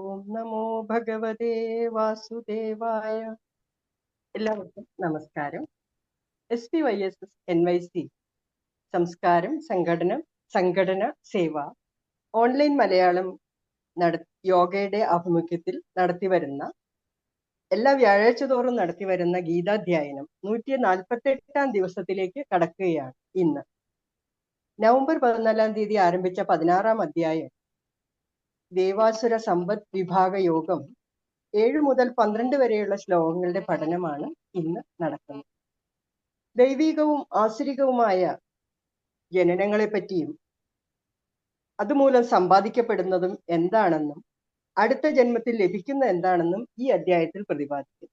ഓം നമോ ഭഗവതേ വാസുദേവായ. എല്ലാവർക്കും നമസ്കാരം. SPYS NYC സംസ്കാരം സംഘടന സേവ ഓൺലൈൻ മലയാളം യോഗയുടെ ആഭിമുഖ്യത്തിൽ നടത്തിവരുന്ന എല്ലാ വ്യാഴാഴ്ച തോറും നടത്തിവരുന്ന ഗീതാധ്യായനം 148-ാം ദിവസത്തിലേക്ക് കടക്കുകയാണ്. ഇന്ന് നവംബർ 14-ാം തീയതി ആരംഭിച്ച 16-ാം അധ്യായം ദേവാസുര സമ്പദ് വിഭാഗ യോഗം 7 മുതൽ 12 വരെയുള്ള ശ്ലോകങ്ങളുടെ പഠനമാണ് ഇന്ന് നടക്കുന്നത്. ദൈവികവും ആസുരികവുമായ ജനനങ്ങളെ പറ്റിയും അതുമൂലം സമ്പാദിക്കപ്പെടുന്നതും എന്താണെന്നും അടുത്ത ജന്മത്തിൽ ലഭിക്കുന്ന എന്താണെന്നും ഈ അധ്യായത്തിൽ പ്രതിപാദിക്കും.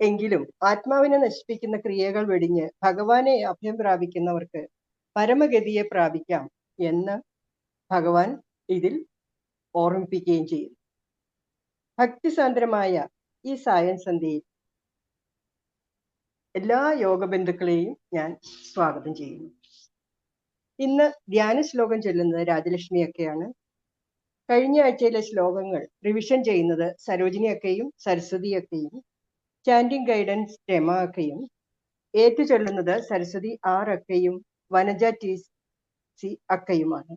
എങ്കിലും ആത്മാവിനെ നശിപ്പിക്കുന്ന ക്രിയകൾ വെടിഞ്ഞ് ഭഗവാനെ അഭയം പ്രാപിക്കുന്നവർക്ക് പരമഗതിയെ പ്രാപിക്കാം എന്ന് ഭഗവാൻ ഇതിൽ ഓർമ്മിപ്പിക്കുകയും ചെയ്യുന്നു. ഭക്തിസാന്ദ്രമായ ഈ സായം സന്ധ്യയിൽ എല്ലാ യോഗബന്ധുക്കളെയും ഞാൻ സ്വാഗതം ചെയ്യുന്നു. ഇന്ന് ധ്യാന ശ്ലോകം ചൊല്ലുന്നത് രാജലക്ഷ്മി അക്കയാണ്. കഴിഞ്ഞ ആഴ്ചയിലെ ശ്ലോകങ്ങൾ റിവിഷൻ ചെയ്യുന്നത് സരോജിനി അക്കയും സരസ്വതി അക്കയും, ചാൻഡിങ് ഗൈഡൻസ് രമ അക്കയും, ഏറ്റു ചൊല്ലുന്നത് സരസ്വതി ആർ അക്കയും വനജ TC അക്കയുമാണ്.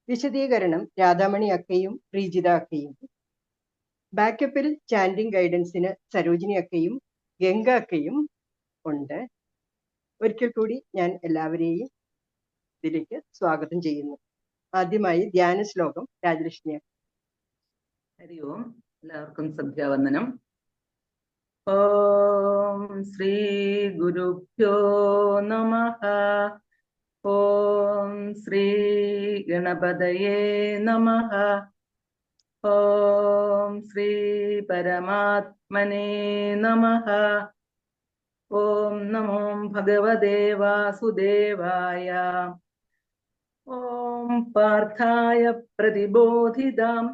വിശദീകരണം രാധാമണി അക്കയും പ്രീജിത അക്കയും. ബാക്കപ്പിൽ ചാൻഡിങ് ഗൈഡൻസിന് സരോജിനി അക്കയും ഗംഗ അക്കയും ഉണ്ട്. ഒരിക്കൽ കൂടി ഞാൻ എല്ലാവരെയും ഇതിലേക്ക് സ്വാഗതം ചെയ്യുന്നു. ആദ്യമായി ധ്യാന ശ്ലോകം രാജലക്ഷ്മി അക്ക. ഹരി ഓം. എല്ലാവർക്കും സന്ധ്യാവന്ദനം. ഓം ശ്രീ ഗുരുഭ്യോ നമഃ. ഓം ശ്രീ ഗണപതയേ നമഃ. ഓം ശ്രീ പരമാത്മനേ നമഃ. ഓം നമോ ഭഗവതേ വാസുദേവായ. ഓം പാർത്ഥായ പ്രതിബോധിതാം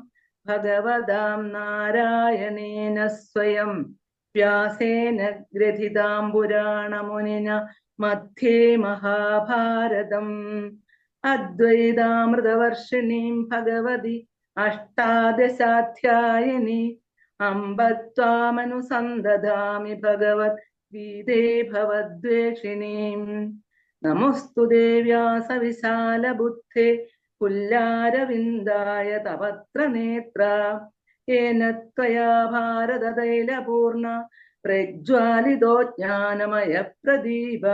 ഭഗവതാം നാരായണേന സ്വയം വ്യാസേന ഗ്രഥിതാം പുരാണമുനിന മധ്യേ മഹാഭാരതം അദ്വൈതാമൃതവർഷിണീം ഭഗവതി അഷ്ടാദശാധ്യായിനി അംബ ത്വാമനുസന്തധാമി ഭഗവത് ഗീതേ ഭവദ്വേഷിണീം. നമോസ്തുതേ വ്യാസവിശാലബുദ്ധേ പുല്ലാരവിന്ദായ തപത്രനേത്ര യേന ത്വയാ ഭാരതതൈലപൂർണ പ്രജ്വാലിതോ ജ്ഞാനമയ പ്രദീപ.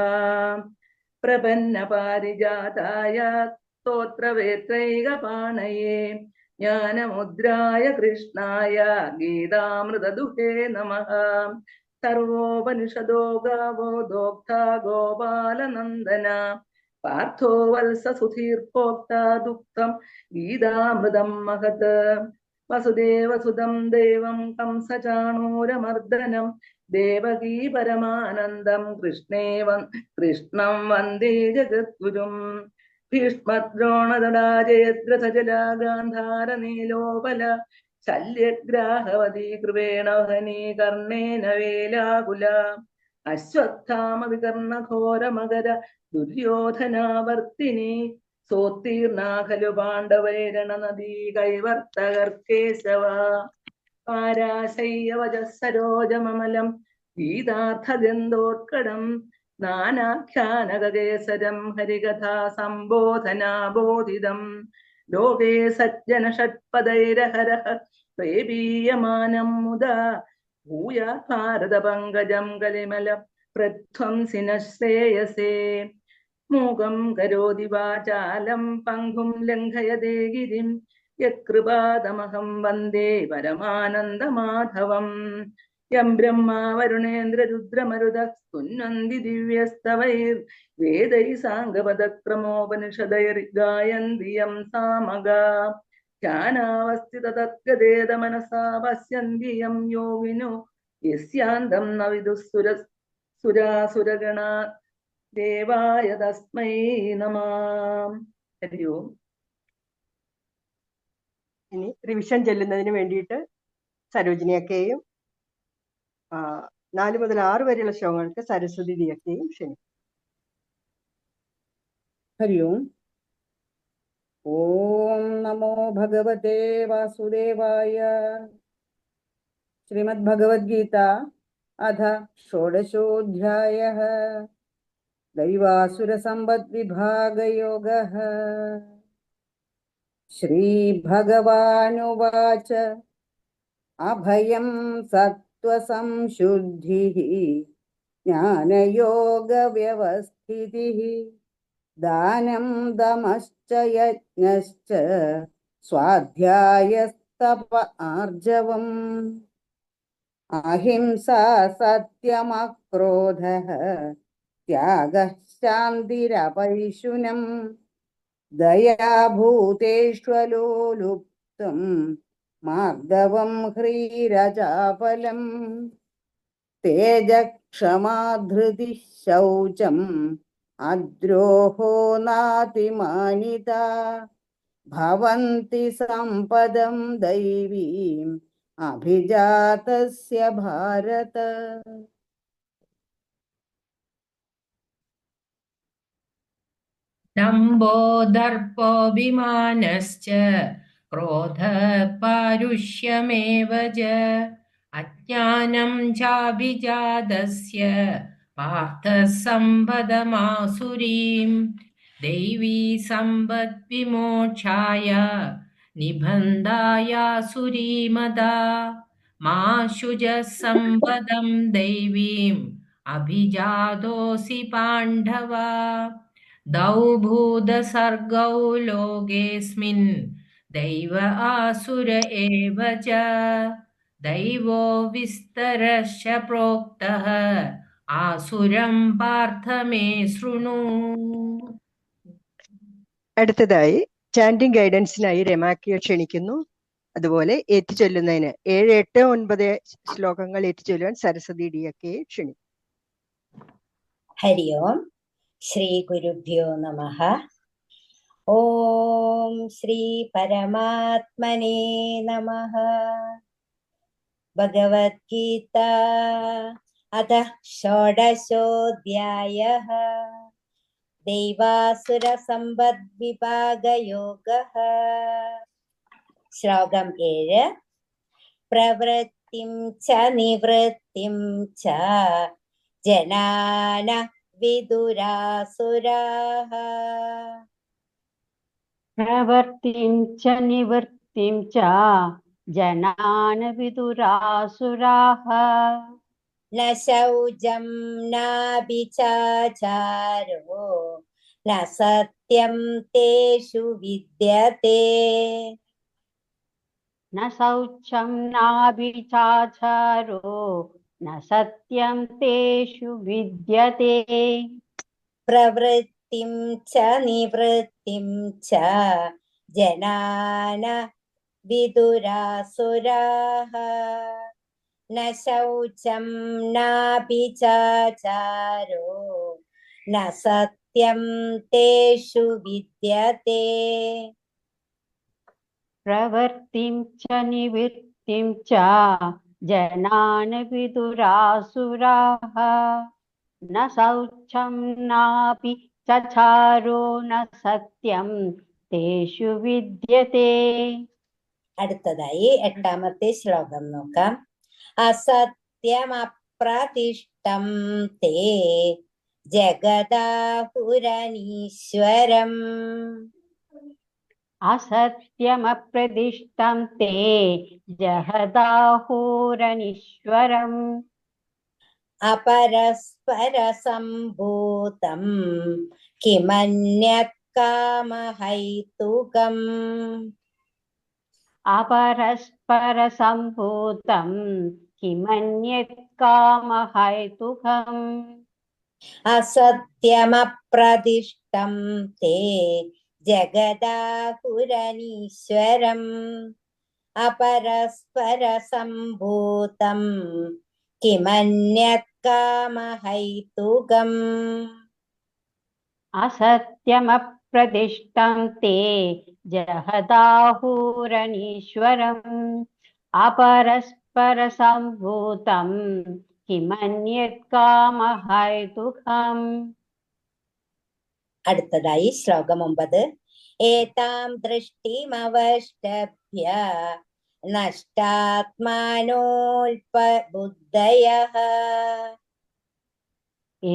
പ്രപന്നപാരിജാതായ സ്തോത്രവേത്രൈകപാണയേ ജ്ഞാനമുദ്രായ കൃഷ്ണായ ഗീതാമൃതദുഹേ നമഃ. സർവോപനിഷദോ ഗാവോ ദോഗ്ധ ഗോപാലനന്ദന പാർത്ഥോ വത്സ സുധീർഭോക്ത ദുഃഖം ഗീതാമൃതം മഹത്. വസുദേവസുതം ദേവം കംസചാണൂരമർദ്ദനം ദേവകീ പരമാനന്ദം കൃഷ്ണം വന്ദേ ജഗദ്ഗുരും. ഭീഷ്മദ്രോണതടാ ജയദ്രഥജലാ ഗാന്ധാര നീലോപല ശല്യഗ്രാഹവതി കൃപേണ ഹനീ കർണേന വേലാകുല. അശ്വത്ഥാമ വികർണഘോരമകര ദുര്യോധനാവർത്തിനി സോത്തീർണാ ഖലു പാണ്ഡവൈരണനദീ കൈവർത്തകർക്കേശവ. പാരാശയ്യവജസരോജമമലം ഗീതാർത്ഥഗന്ധോത്കടം നാനാഖ്യാനകേസരം ഹരികഥാ സംബോധനാബോധിതം. ലോകേ സജ്ജന ഷട്പദൈരഹരഃ പ്രേപീയമാനം മുദാ ഭൂയാ ഭാരത പങ്കജം കലിമല പ്രധ്വംസിന ശ്രേയസേ. മൂകം കരോതി വാചാലം പങ്കും ലംഘയതേ ഗിരിം യത്കൃപാതമഹം വന്ദേ പരമാനന്ദമാധവം. യം ബ്രഹ്മാ വരുണേന്ദ്ര രുദ്രമരുതഃ സ്തുന്വന്തി ദിവ്യസ്തവൈർ വേദൈ സാംഗപദക്രമോപനിഷദൈർ ഗായന്തി യം സാമഗാ. ധ്യാനാവസ്ഥിത തദ്ഗതേത മനസാ പശ്യന്തി യം യോഗിനോ യസ്യാന്തം ന വിദുഃസുരാസുരഗണാ ദേവായ തസ്മൈ നമഃ. ഹരി ഓം. ഇനി റിവിഷൻ ചെല്ലുന്നതിന് വേണ്ടിയിട്ട് സരോജിനി അക്കയെയും 4 മുതൽ 6 വരെയുള്ള ശ്ലോകങ്ങൾക്ക് സരസ്വതി അക്കയെയും ക്ഷണിക്കും. ഹരി ഓം. ഓം നമോ ഭഗവതേ വാസുദേവായ. ശ്രീമദ്ഭഗവദ്ഗീത അഥ ഷോഡശോऽധ്യായः. दैवासुरसम्पद्विभागयोगः. श्रीभगवानुवाच अभयं सत्त्वसंशुद्धिः ज्ञानयोगव्यवस्थितिः दानं दमश्च यज्ञश्च स्वाध्यायस्तप आर्जवम् अहिंसा सत्यमक्रोधः त्यागः शान्तिरपैशुनम् दया भूतेष्वलोलुप्तम् मार्दवं ह्रीरजाफलम् तेजक्षमा धृतिः शौचम् अद्रोहो नातिमानिता भवन्ति सम्पदं दैवीम् अभिजातस्य भारत. दम्भो दर्पोऽभिमानश्च क्रोधः पारुष्यमेव च अज्ञानं चाभिजातस्य पार्थः सम्पदमासुरीं दैवी सम्पद्विमोक्षाय निबन्धायासुरीमता मा शुचः सम्पदं दैवीम् अभिजातोऽसि पाण्डव द्वौ भूतसर्गौ लोकेऽस्मिन् दैव आसुर एव च दैवो विस्तरश्च प्रोक्तः आसुरं पार्थ मे शृणु. അടുത്തതായി ചാൻഡിങ് ഗൈഡൻസിനായി രമാക്കിയെ ക്ഷണിക്കുന്നു. അതുപോലെ ഏറ്റുചൊല്ലുന്നതിന് 7, 8, 9 ശ്ലോകങ്ങൾ ഏറ്റുചൊല്ലുവാൻ സരസ്വതി ഡിയൊക്കെ ക്ഷണിക്കും. ഹരി ഓം. ശ്രീ ഗുരുഭ്യോ നമഃ. ഓം ശ്രീ പരമാത്മനേ നമഃ. ഭഗവദ്ഗീത അഥ ഷോഡശോऽധ്യായः. ദൈവാസുരസമ്പദ്വിഭാഗയോഗः. ശ്ലോകം 7. പ്രവൃത്തിം ച നിവൃത്തിം ച ജനാന വിദുരാസുരാः. പ്രവൃത്തിം ച നിവൃത്തിം ച ജനാന വിദുരാസുരാः. ന ശൗചം നാഭിചാചാരോ ന സത്യം തേഷു വിദ്യത്തെ. ന ശൗചം നാഭിചാചാരോ ന സത്യം തേഷു വിദ്യത്തെ. പ്രവൃത്തിം ച നിവൃത്തിം ച ജനാന വിദുരാസുരാः. ന ശൗചം നാഭിചാചാരോ ന സത്യം തേഷു വിദ്യത്തെ. പ്രവൃത്തിം ച നിവൃത്തിം ച ജനാന വിദുരാസുരാः. ന ശൗചം നാപി ചാരോ ന സത്യം തേഷു വിദ്യത്തെ. അടുത്തതായി 8ാമത്തെ ശ്ലോകം നോക്കാം. അസത്യമപ്രതിഷ്ഠം തേ ജഗദാഹുരനീശ്വരം. അസത്യമപ്രതിഷ്ഠം തേ ജഗദാഹുരനീശ്വരം. അപരസ്പരസംഭൂതം കിമന്യത് കാമഹൈതുകം. അപരസ്പരസംഭൂതം കിമന്യത് കാമഹൈതുകം. അസത്യമപ്രതിഷ്ഠം തേ ജഗദാഹുരനീശ്വരം. അപരസ്പരസംഭൂതം കിമന്യത് കാമഹൈതുകം. അസത്യമപ്രതിഷ്ഠം തേ ജഗദാഹുരനീശ്വരം. അപരസ്പരസംഭൂതം കിമന്യത് കാമഹൈതുകം. അടുത്തതായി ശ്ലോകം 9. एतां दृष्टिमवष्टभ्य नष्टात्मानोऽल्पबुद्धयः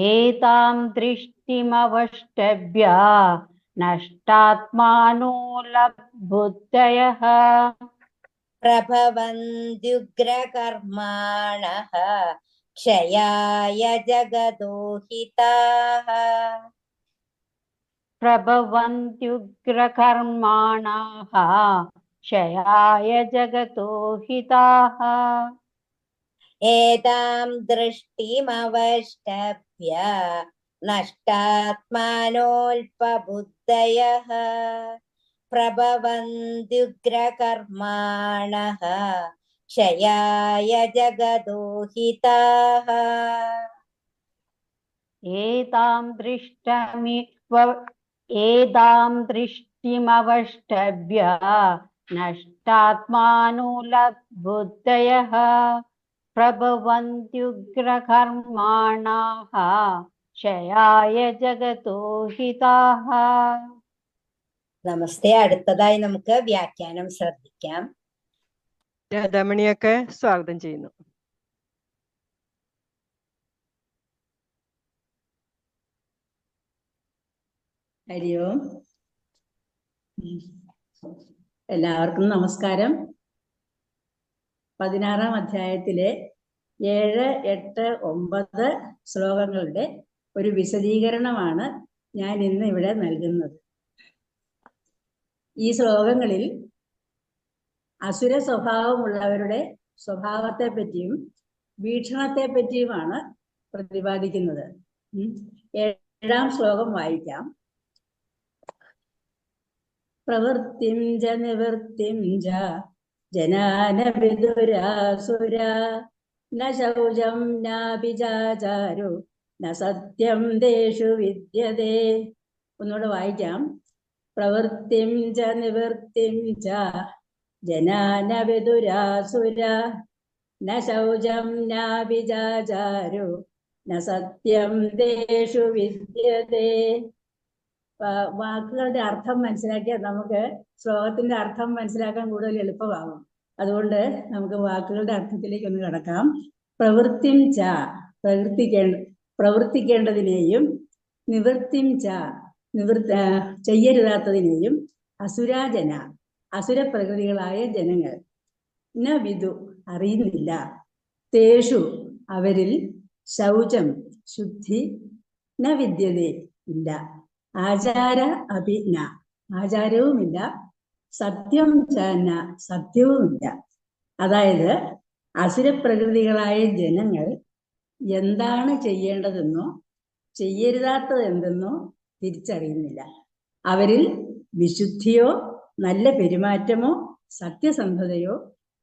एतां दृष्टिमवष्टभ्य नष्टात्मानोऽलब्धबुद्धयः प्रभवन्त्युग्रकर्माणः क्षयाय जगतो हिताः प्रभवन्त्युग्रकर्माणाः क्षयाय जगतो हिताः एतां दृष्टिमवष्टभ्य नष्टात्मानोऽल्पबुद्धयः प्रभवन्त्युग्रकर्माणः क्षयाय जगतो हिताः एतां दृष्टिमवष्टभ्य नष्टात्मानोऽलब्धबुद्धयः प्रभवन्त्युग्रकर्माणाः क्षयाय जगतो हिताः നമസ്തേ. അടുത്തതായി നമുക്ക് വ്യാഖ്യാനം ശ്രദ്ധിക്കാം. രാധാമണിയൊക്കെ സ്വാഗതം ചെയ്യുന്നു. ഹരി ഓം. എല്ലാവർക്കും നമസ്കാരം. 16-ാം അധ്യായത്തിലെ 7, 8, 9 ശ്ലോകങ്ങളുടെ ഒരു വിശദീകരണമാണ് ഞാൻ ഇന്ന് ഇവിടെ നൽകുന്നത്. ഈ ശ്ലോകങ്ങളിൽ അസുര സ്വഭാവമുള്ളവരുടെ സ്വഭാവത്തെ പറ്റിയും വീക്ഷണത്തെ പറ്റിയുമാണ് പ്രതിപാദിക്കുന്നത്. 7-ാം ശ്ലോകം വായിക്കാം. പ്രവൃത്തിം ച നിവൃത്തിം ച ജനാന വിദുരാസുര ന ശൗചം നാഭിചാചാരോ ന സത്യം തേഷു വിദ്യതേ. ഒന്നുകൂടെ വായിക്കാം. പ്രവൃത്തിം ച നിവൃത്തിം ച ജനാന വിദുരാസുര ന ശൗചം നാഭിചാചാരോ ന സത്യം തേഷു വിദ്യതേ. വാക്കുകളുടെ അർത്ഥം മനസ്സിലാക്കിയാൽ നമുക്ക് ശ്ലോകത്തിന്റെ അർത്ഥം മനസ്സിലാക്കാൻ കൂടുതൽ എളുപ്പമാകും. അതുകൊണ്ട് നമുക്ക് വാക്കുകളുടെ അർത്ഥത്തിലേക്ക് ഒന്ന് കടക്കാം. പ്രവൃത്തിം ച പ്രവർത്തിക്കേണ്ടതിനെയും നിവൃത്തിം ച ചെയ്യരുതാത്തതിനെയും അസുരാജന അസുരപ്രകൃതികളായ ജനങ്ങൾ ന വിദു അറിയുന്നില്ല തേഷു അവരിൽ ശൗചം ശുദ്ധി ന വിദ്യതേ ഇല്ല ആചാര അഭിന ആചാരവുമില്ല സത്യം ചന സത്യവുമില്ല. അതായത് അസുരപ്രകൃതികളായ ജനങ്ങൾ എന്താണ് ചെയ്യേണ്ടതെന്നോ ചെയ്യരുതാത്തത് എന്തെന്നോ തിരിച്ചറിയുന്നില്ല. അവരിൽ വിശുദ്ധിയോ നല്ല പെരുമാറ്റമോ സത്യസന്ധതയോ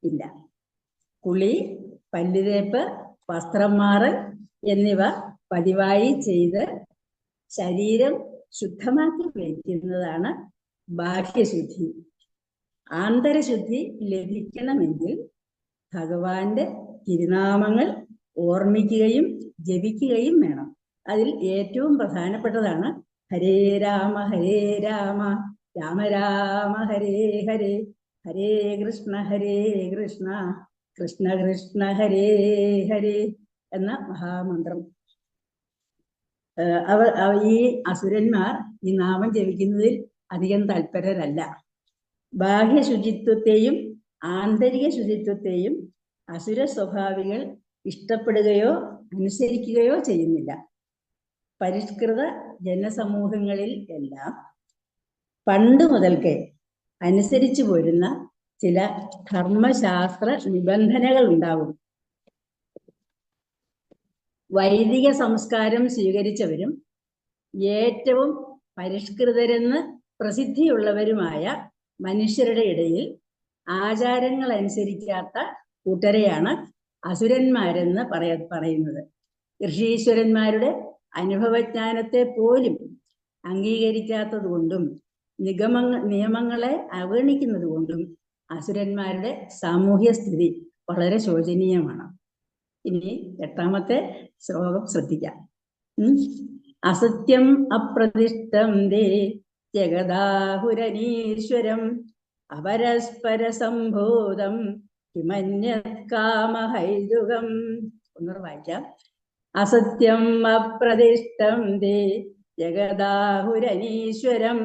ഇല്ല. കുളി, പല്ലുതേപ്പ്, വസ്ത്രം മാറൽ എന്നിവ പതിവായി ചെയ്ത് ശരീരം ശുദ്ധമാക്കി വയ്ക്കുന്നതാണ് ബാഹ്യശുദ്ധി. ആന്തരശുദ്ധി ലഭിക്കണമെങ്കിൽ ഭഗവാന്റെ തിരുനാമങ്ങൾ ഓർമ്മിക്കുകയും ജപിക്കുകയും വേണം. അതിൽ ഏറ്റവും പ്രധാനപ്പെട്ടതാണ് ഹരേ രാമ രാമ രാമ ഹരേ ഹരേ, ഹരേ കൃഷ്ണ കൃഷ്ണ കൃഷ്ണ ഹരേ ഹരേ എന്ന മഹാമന്ത്രം. ഈ അസുരന്മാർ ഈ നാമം ജപിക്കുന്നതിൽ അധികം തൽപരരല്ല. ബാഹ്യ ശുചിത്വത്തെയും ആന്തരിക ശുചിത്വത്തെയും അസുര സ്വഭാവികൾ ഇഷ്ടപ്പെടുകയോ അനുസരിക്കുകയോ ചെയ്യുന്നില്ല. പരിഷ്കൃത ജനസമൂഹങ്ങളിൽ എല്ലാം പണ്ട് മുതൽക്കേ അനുസരിച്ചു പോരുന്ന ചില ധർമ്മശാസ്ത്ര നിബന്ധനകൾ ഉണ്ടാവും. വൈദിക സംസ്കാരം സ്വീകരിച്ചവരും ഏറ്റവും പരിഷ്കൃതരെന്ന് പ്രസിദ്ധിയുള്ളവരുമായ മനുഷ്യരുടെ ഇടയിൽ ആചാരങ്ങൾ അനുസരിക്കാത്ത കൂട്ടരെയാണ് അസുരന്മാരെന്ന് പറയുന്നത്. ഋഷീശ്വരന്മാരുടെ അനുഭവജ്ഞാനത്തെ പോലും അംഗീകരിക്കാത്തത് കൊണ്ടും നിയമങ്ങളെ അവഗണിക്കുന്നത് കൊണ്ടും അസുരന്മാരുടെ സാമൂഹ്യ സ്ഥിതി വളരെ ശോചനീയമാണ്. ഇനി 8-ാമത്തെ ശ്ലോകം ശ്രദ്ധിക്കാം. അസത്യം അപ്രതിഷ്ഠം ദേ ജഗദാഹുരനീശ്വരം അപരസ്പര സംഭൂതം കിമന്യത് കാമഹൈതുകം. ഒന്നുകൂടെ വായിക്കാം. അസത്യം അപ്രതിഷ്ഠം തേ ജഗദാഹുരനീശ്വരം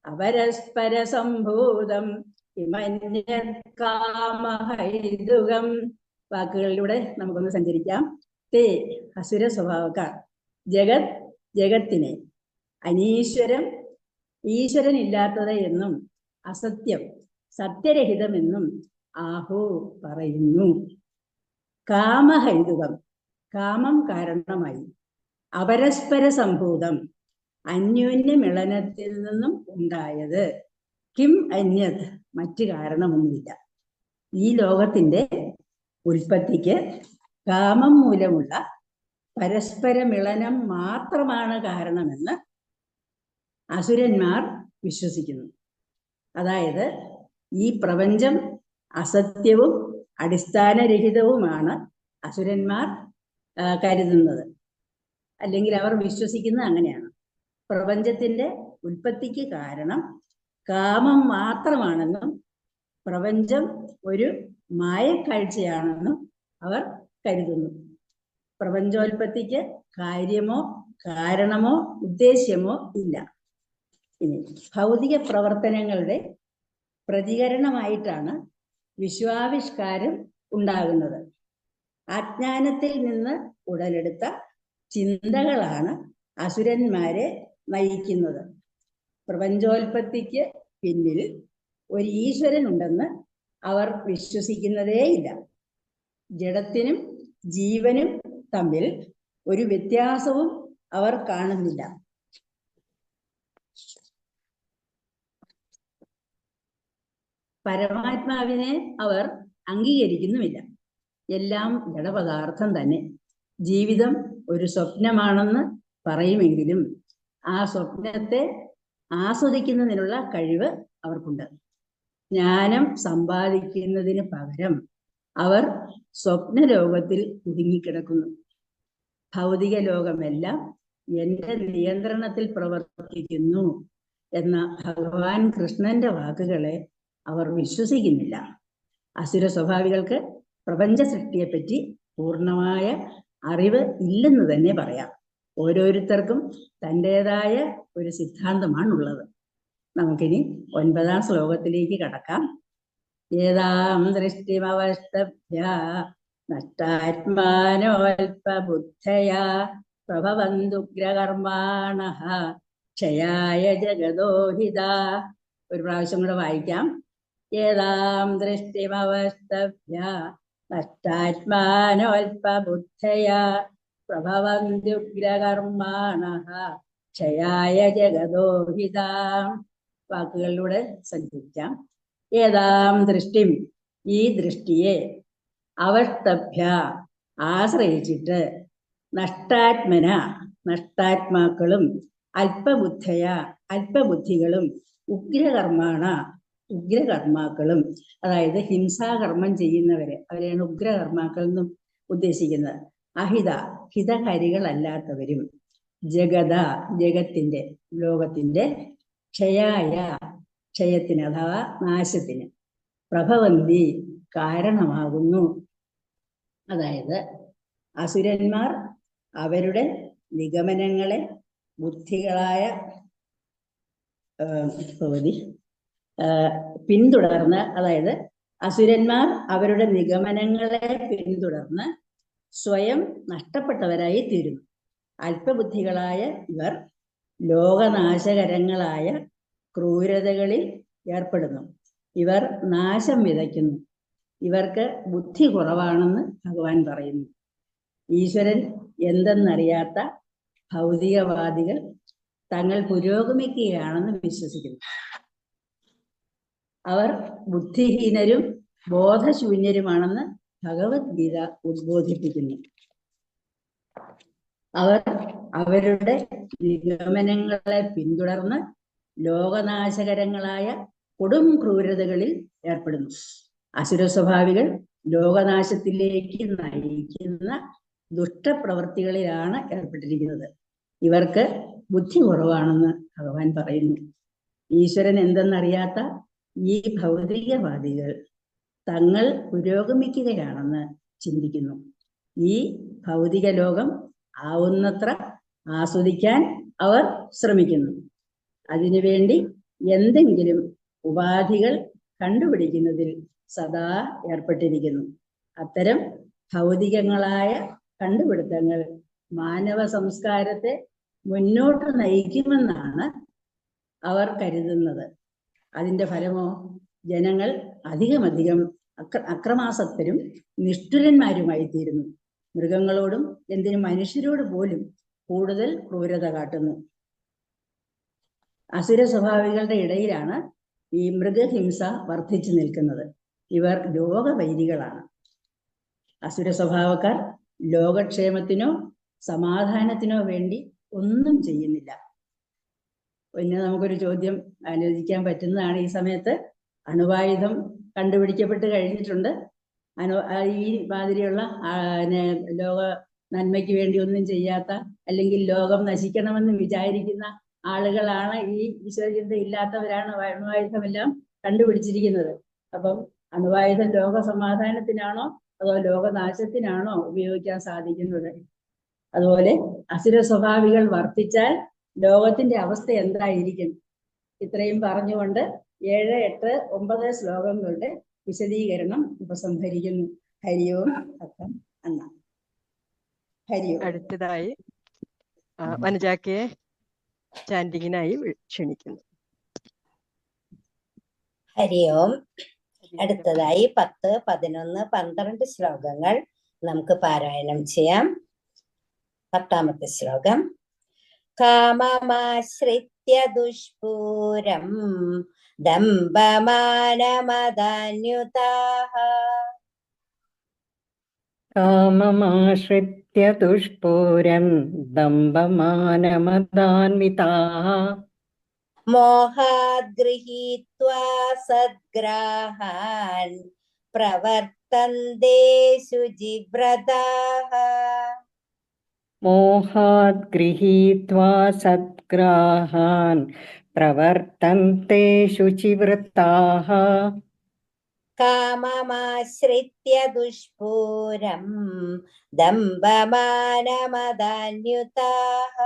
അപരസ്പര സംഭൂതം കിമന്യത് കാമഹൈതുകം. വാക്കുകളിലൂടെ നമുക്കൊന്ന് സഞ്ചരിക്കാം. തേ അസുര സ്വഭാവക്കാർ, ജഗത് ജഗത്തിനെ, അനീശ്വരം ഈശ്വരൻ ഇല്ലാത്തത് എന്നും, അസത്യം സത്യരഹിതമെന്നും ആഹു പറയുന്നു. കാമഹൈതുകം കാമം കാരണമായി, അപരസ്പര സംഭൂതം അന്യോന്യ മിളനത്തിൽ നിന്നും ഉണ്ടായത്, കിം അന്യത് മറ്റു കാരണമൊന്നുമില്ല. ഈ ലോകത്തിന്റെ ഉൽപ്പത്തിക്ക് കാമം മൂലമുള്ള പരസ്പര മിളനം മാത്രമാണ് കാരണമെന്ന് അസുരന്മാർ വിശ്വസിക്കുന്നു. അതായത് ഈ പ്രപഞ്ചം അസത്യവും അടിസ്ഥാനരഹിതവുമാണ് അസുരന്മാർ കരുതുന്നത്, അല്ലെങ്കിൽ അവർ വിശ്വസിക്കുന്നത് അങ്ങനെയാണ്. പ്രപഞ്ചത്തിന്റെ ഉൽപ്പത്തിക്ക് കാരണം കാമം മാത്രമാണെന്നും പ്രപഞ്ചം ഒരു മായക്കാഴ്ചയാണെന്നും അവർ കരുതുന്നു. പ്രപഞ്ചോൽപ്പത്തിക്ക് കാര്യമോ കാരണമോ ഉദ്ദേശ്യമോ ഇല്ല. ഇനി ഭൗതിക പ്രവർത്തനങ്ങളുടെ പ്രതികരണമായിട്ടാണ് വിശ്വാവിഷ്കാരം ഉണ്ടാകുന്നത്. അജ്ഞാനത്തിൽ നിന്ന് ഉടലെടുത്ത ചിന്തകളാണ് അസുരന്മാരെ നയിക്കുന്നത്. പ്രപഞ്ചോൽപ്പത്തിക്ക് പിന്നിൽ ഒരു ഈശ്വരൻ ഉണ്ടെന്ന് അവർ വിശ്വസിക്കുന്നതേയില്ല. ജഡത്തിനും ജീവനും തമ്മിൽ ഒരു വ്യത്യാസവും അവർ കാണുന്നില്ല. പരമാത്മാവിനെ അവർ അംഗീകരിക്കുന്നുമില്ല. എല്ലാം ജഡപദാർത്ഥം തന്നെ. ജീവിതം ഒരു സ്വപ്നമാണെന്ന് പറയുമെങ്കിലും ആ സ്വപ്നത്തെ ആസ്വദിക്കുന്നതിനുള്ള കഴിവ് അവർക്കുണ്ട്. ജ്ഞാനം സമ്പാദിക്കുന്നതിന് പകരം അവർ സ്വപ്നലോകത്തിൽ കുടുങ്ങിക്കിടക്കുന്നു. ഭൗതിക ലോകമെല്ലാം എന്റെ നിയന്ത്രണത്തിൽ പ്രവർത്തിക്കുന്നു എന്ന ഭഗവാൻ കൃഷ്ണന്റെ വാക്കുകളെ അവർ വിശ്വസിക്കുന്നില്ല. അസുര സ്വഭാവികൾക്ക് പ്രപഞ്ച സൃഷ്ടിയെപ്പറ്റി പൂർണ്ണമായ അറിവ് ഇല്ലെന്ന് തന്നെ പറയാം. ഓരോരുത്തർക്കും തൻ്റെതായ ഒരു സിദ്ധാന്തമാണുള്ളത്. നമുക്കിനി 9ാം ശ്ലോകത്തിലേക്ക് കടക്കാം. ഏതാം ദൃഷ്ടിമവഷ്ടഭ്യ നഷ്ടാത്മാനോൽപബുദ്ധയാ പ്രഭവന്തുഗ്രകർമാണഃ ക്ഷയായ ജഗദോഹിത. ഒരു പ്രാവശ്യം കൂടെ വായിക്കാം. ഏതാം ദൃഷ്ടിമവഷ്ടഭ്യ നഷ്ടാത്മാനോൽപബുദ്ധയാ പ്രഭവന്തുഗ്രകർമാണഃ ക്ഷയായ ജഗദോഹിത. വാക്കുകളിലൂടെ സഞ്ചരിക്കാം. ഏതാം ദൃഷ്ടിം ഈ ദൃഷ്ടിയെ, അവഷ്ടഭ്യ ആശ്രയിച്ചിട്ട്, നഷ്ടാത്മന നഷ്ടാത്മാക്കളും, അല്പബുദ്ധയ അല്പബുദ്ധികളും, ഉഗ്രകർമാണ ഉഗ്രകർമാക്കളും, അതായത് ഹിംസാകർമ്മം ചെയ്യുന്നവരെ, അവരെയാണ് ഉഗ്രകർമാക്കൾ എന്നും ഉദ്ദേശിക്കുന്നത്. അഹിത ഹിതകാരികളല്ലാത്തവരും, ജഗത ജഗത്തിന്റെ ലോകത്തിന്റെ, ക്ഷയായ ക്ഷയത്തിന് അഥവാ നാശത്തിന്, പ്രഭവന്തി കാരണമാകുന്നു. അതായത് അസുരന്മാർ അവരുടെ നിഗമനങ്ങളെ ബുദ്ധികളായ പിന്തുടർന്ന്, അതായത് അസുരന്മാർ അവരുടെ നിഗമനങ്ങളെ പിന്തുടർന്ന് സ്വയം നഷ്ടപ്പെട്ടവരായി തീരുന്നു. അല്പബുദ്ധികളായ ഇവർ ലോകനാശകരങ്ങളായ ക്രൂരതകളിൽ ഏർപ്പെടുന്നു. ഇവർ നാശം വിതയ്ക്കുന്നു. ഇവർക്ക് ബുദ്ധി കുറവാണെന്ന് ഭഗവാൻ പറയുന്നു. ഈശ്വരൻ എന്തെന്നറിയാത്ത ഭൗതികവാദികൾ തങ്ങൾ പുരോഗമിക്കുകയാണെന്ന് വിശ്വസിക്കുന്നു. അവർ ബുദ്ധിഹീനരും ബോധശൂന്യരുമാണെന്ന് ഭഗവത്ഗീത ഉദ്ബോധിപ്പിക്കുന്നു. അവർ അവരുടെ നിഗമനങ്ങളെ പിന്തുടർന്ന് ലോകനാശകരങ്ങളായ കൊടും ക്രൂരതകളിൽ ഏർപ്പെടുന്നു. അസുര സ്വഭാവികൾ ലോകനാശത്തിലേക്ക് നയിക്കുന്ന ദുഷ്ടപ്രവൃത്തികളിലാണ് ഏർപ്പെട്ടിരിക്കുന്നത്. ഇവർക്ക് ബുദ്ധി കുറവാണെന്ന് ഭഗവാൻ പറയുന്നു. ഈശ്വരൻ എന്തെന്നറിയാത്ത ഈ ഭൗതികവാദികൾ തങ്ങൾ പുരോഗമിക്കുകയാണെന്ന് ചിന്തിക്കുന്നു. ഈ ഭൗതിക ലോകം ആവുന്നത്ര ആസ്വദിക്കാൻ അവർ ശ്രമിക്കുന്നു. അതിനുവേണ്ടി എന്തെങ്കിലും ഉപാധികൾ കണ്ടുപിടിക്കുന്നതിൽ സദാ ഏർപ്പെട്ടിരിക്കുന്നു. അത്തരം ഭൗതികങ്ങളായ കണ്ടുപിടുത്തങ്ങൾ മാനവ സംസ്കാരത്തെ മുന്നോട്ട് നയിക്കുമെന്നാണ് അവർ കരുതുന്നത്. അതിന്റെ ഫലമോ ജനങ്ങൾ അധികമധികം അക്രമാസക്തരും നിഷ്ഠുരന്മാരുമായി തീരുന്നു. മൃഗങ്ങളോടും എന്തിനും മനുഷ്യരോട് പോലും കൂടുതൽ ക്രൂരത കാട്ടുന്നു. അസുര സ്വഭാവികളുടെ ഇടയിലാണ് ഈ മൃഗഹിംസ വർദ്ധിച്ചു നിൽക്കുന്നത്. ഇവർ ലോകവൈരികളാണ്. അസുര സ്വഭാവക്കാർ ലോകക്ഷേമത്തിനോ സമാധാനത്തിനോ വേണ്ടി ഒന്നും ചെയ്യുന്നില്ല. പിന്നെ നമുക്കൊരു ചോദ്യം ആലോചിക്കാൻ പറ്റുന്നതാണ്. ഈ സമയത്ത് അണുവായുധം കണ്ടുപിടിക്കപ്പെട്ട് കഴിഞ്ഞിട്ടുണ്ട്. ഈ മാതിരിയുള്ള ലോക നന്മയ്ക്ക് വേണ്ടി ഒന്നും ചെയ്യാത്ത, അല്ലെങ്കിൽ ലോകം നശിക്കണമെന്ന് വിചാരിക്കുന്ന ആളുകളാണ്, ഈ ഈശ്വരചിന്ത ഇല്ലാത്തവരാണ് അണുവായുധമെല്ലാം കണ്ടുപിടിച്ചിരിക്കുന്നത്. അപ്പം അണുവായുധം ലോക സമാധാനത്തിനാണോ അതോ ലോകനാശത്തിനാണോ ഉപയോഗിക്കാൻ സാധിക്കുന്നത്? അതുപോലെ അസുര സ്വഭാവികൾ വർദ്ധിച്ചാൽ ലോകത്തിന്റെ അവസ്ഥ എന്തായിരിക്കും? ഇത്രയും പറഞ്ഞുകൊണ്ട് 7, 8, 9 ശ്ലോകങ്ങളുടെ വിശദീകരണം ഉപസംഹരിക്കുന്നു. ഹരിയോം അർത്ഥം അന്ന. ഹരിയോം. അടുത്തതായി വനജാക്കയെ ചാൻഡിങ്ങിനായി ക്ഷണിക്കുന്നു. ഹരി ഓം. അടുത്തതായി 10, 11, 12 ശ്ലോകങ്ങൾ നമുക്ക് പാരായണം ചെയ്യാം. 10ാമത്തെ ശ്ലോകം. കാമമാശ്രിത്യ ദുഷ്പൂരം ദംഭമാനമദാന്യുതാഃ. കാമമാശ്രിത്യ ദുഷ്പൂരം ദംഭമാനമദാന്വിതാഃ. മോഹാദ് ഗൃഹീത്വാ സദ്ഗ്രാഹാൻ പ്രവർത്തന്തെ ശുചിവ്രതാഃ. മോഹാദ് ഗൃഹീത്വാ സദ്ഗ്രാഹാൻ പ്രവർത്തന്തെ ശുചിവൃത്താഃ. കാമമാശ്രിത്യ ദുഷ്പൂരം ദംഭമാനമദാന്യുതാഃ.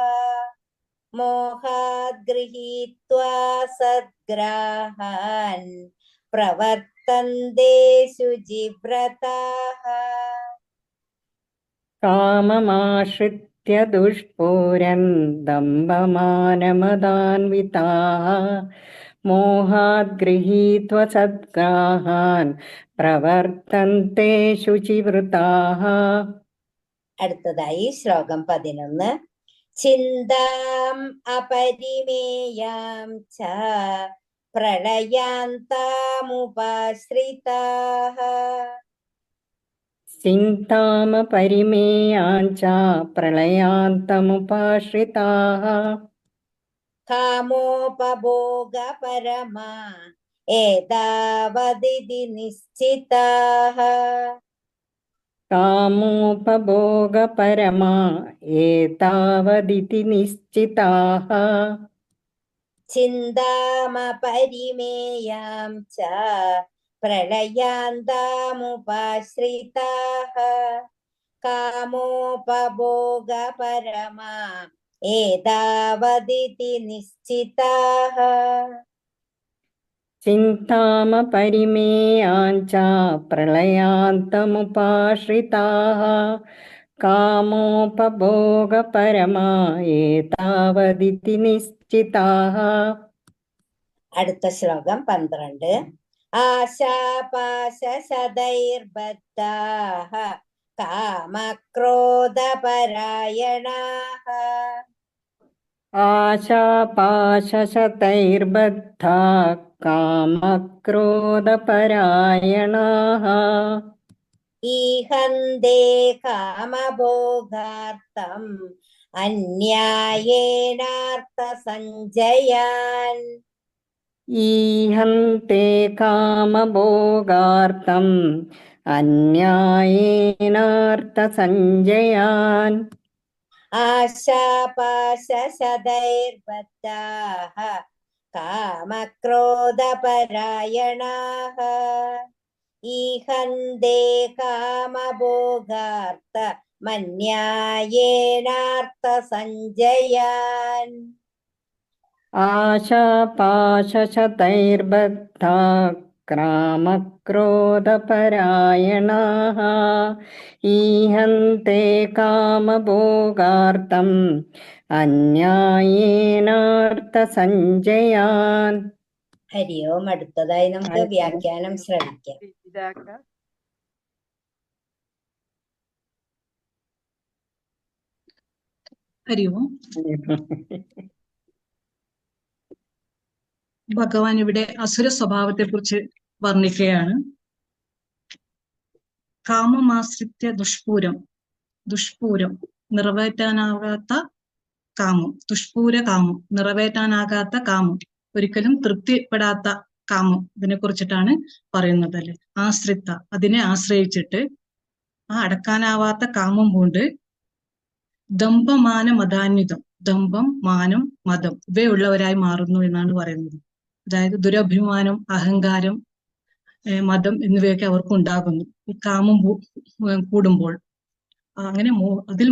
മോഹാദ് ഗൃഹീത്വാ സദ്ഗ്രാഹാൻ പ്രവർത്തന്തെ ശുചിവ്രതാഃ. കാമമാശ്രിത്യ ദുഷ്പൂരം ദംഭമാനമദാന്വിതാഃ. മോഹാദ് ഗൃഹീത്വാ സദ്ഗ്രാഹാൻ പ്രവർത്തന്തെ ശുചിവൃതാഃ. അടുത്തതായി ശ്ലോകം 11. ചിന്താം അപരിമേയാം ച പ്രളയാന്താമുപാശ്രിതാഃ. ചിന്താമപരിമേയാഞ്ച പ്രളയാന്തമുപാശ്രിതാഃ. കാമോപഭോഗപരമാ ഏതാവദിതി നിശ്ചിതാഃ. കാമോപഭോഗപരമാ ഏതാവദിതി നിശ്ചിതാഃ. ചിന്താമപരിമേയാം ച പ്രളയാന്താമുപാശ്രിതാഃ. കാമോപഭോഗപരമാ ഏതാവദിതി നിശ്ചിതാഃ. ചിന്താമപരിമേയാഞ്ച പ്രളയാന്തമുപാശ്രിതാഃ. കാമോപഭോഗപരമാ ഏതാവദിതി നിശ്ചിതാഃ. അടുത്ത ശ്ലോകം 12. ആശാപാശശതൈർബദ്ധാഃ കാമക്രോധപരായണാഃ. ആശാപാശശതൈർബദ്ധാ കാമക്രോധപരായണാഃ. ഈഹന്തെ കാമഭോഗാർത്ഥം അന്യായേനാർത്ഥസഞ്ജയാൻ. ഈഹന്തെ കാമഭോഗാർത്ഥം അന്യായേനാർത്ഥസഞ്ജയാൻ. ആശാപാശശതൈർബദ്ധാഃ കാമക്രോധപരായണാഃ ഈഹന്തേ കാമഭോഗാർത്ഥ മന്യായേനാർത്ഥ സഞ്ജയാൻ. ആശാപാശശതൈർബദ്ധാ ക്രാമക്രോധപരായണാഃ ഈഹന്തെ കാമഭോഗാർത്ഥം അന്യായേനാർത്ഥസഞ്ജയാൻ. ഹരി ഓം. അടുത്തതായി നമുക്ക് വ്യാഖ്യാനം ശ്രവിക്കാം. ഇതാക്ക ഹരി ഓം. ഭഗവാൻ ഇവിടെ അസുര സ്വഭാവത്തെ കുറിച്ച് വർണ്ണിക്കുകയാണ്. കാമമാശ്രിത്യ ദുഷ്പൂരം നിറവേറ്റാനാകാത്ത കാമം, ദുഷ്പൂര കാമം, നിറവേറ്റാനാകാത്ത കാമം, ഒരിക്കലും തൃപ്തിപ്പെടാത്ത കാമം, ഇതിനെ കുറിച്ചിട്ടാണ് പറയുന്നത് അല്ലെ. ആശ്രിത്ത, അതിനെ ആശ്രയിച്ചിട്ട് ആ അടക്കാനാവാത്ത കാമം കൊണ്ട് ദമ്പമാന മതാന്വിതം, ദമ്പം, മാനം, മതം ഇവയുള്ളവരായി മാറുന്നു എന്നാണ് പറയുന്നത്. അതായത് ദുരഭിമാനം, അഹങ്കാരം, മതം എന്നിവയൊക്കെ അവർക്ക് ഉണ്ടാകുന്നു ഈ കാമം കൂടുമ്പോൾ. അങ്ങനെ അതിൽ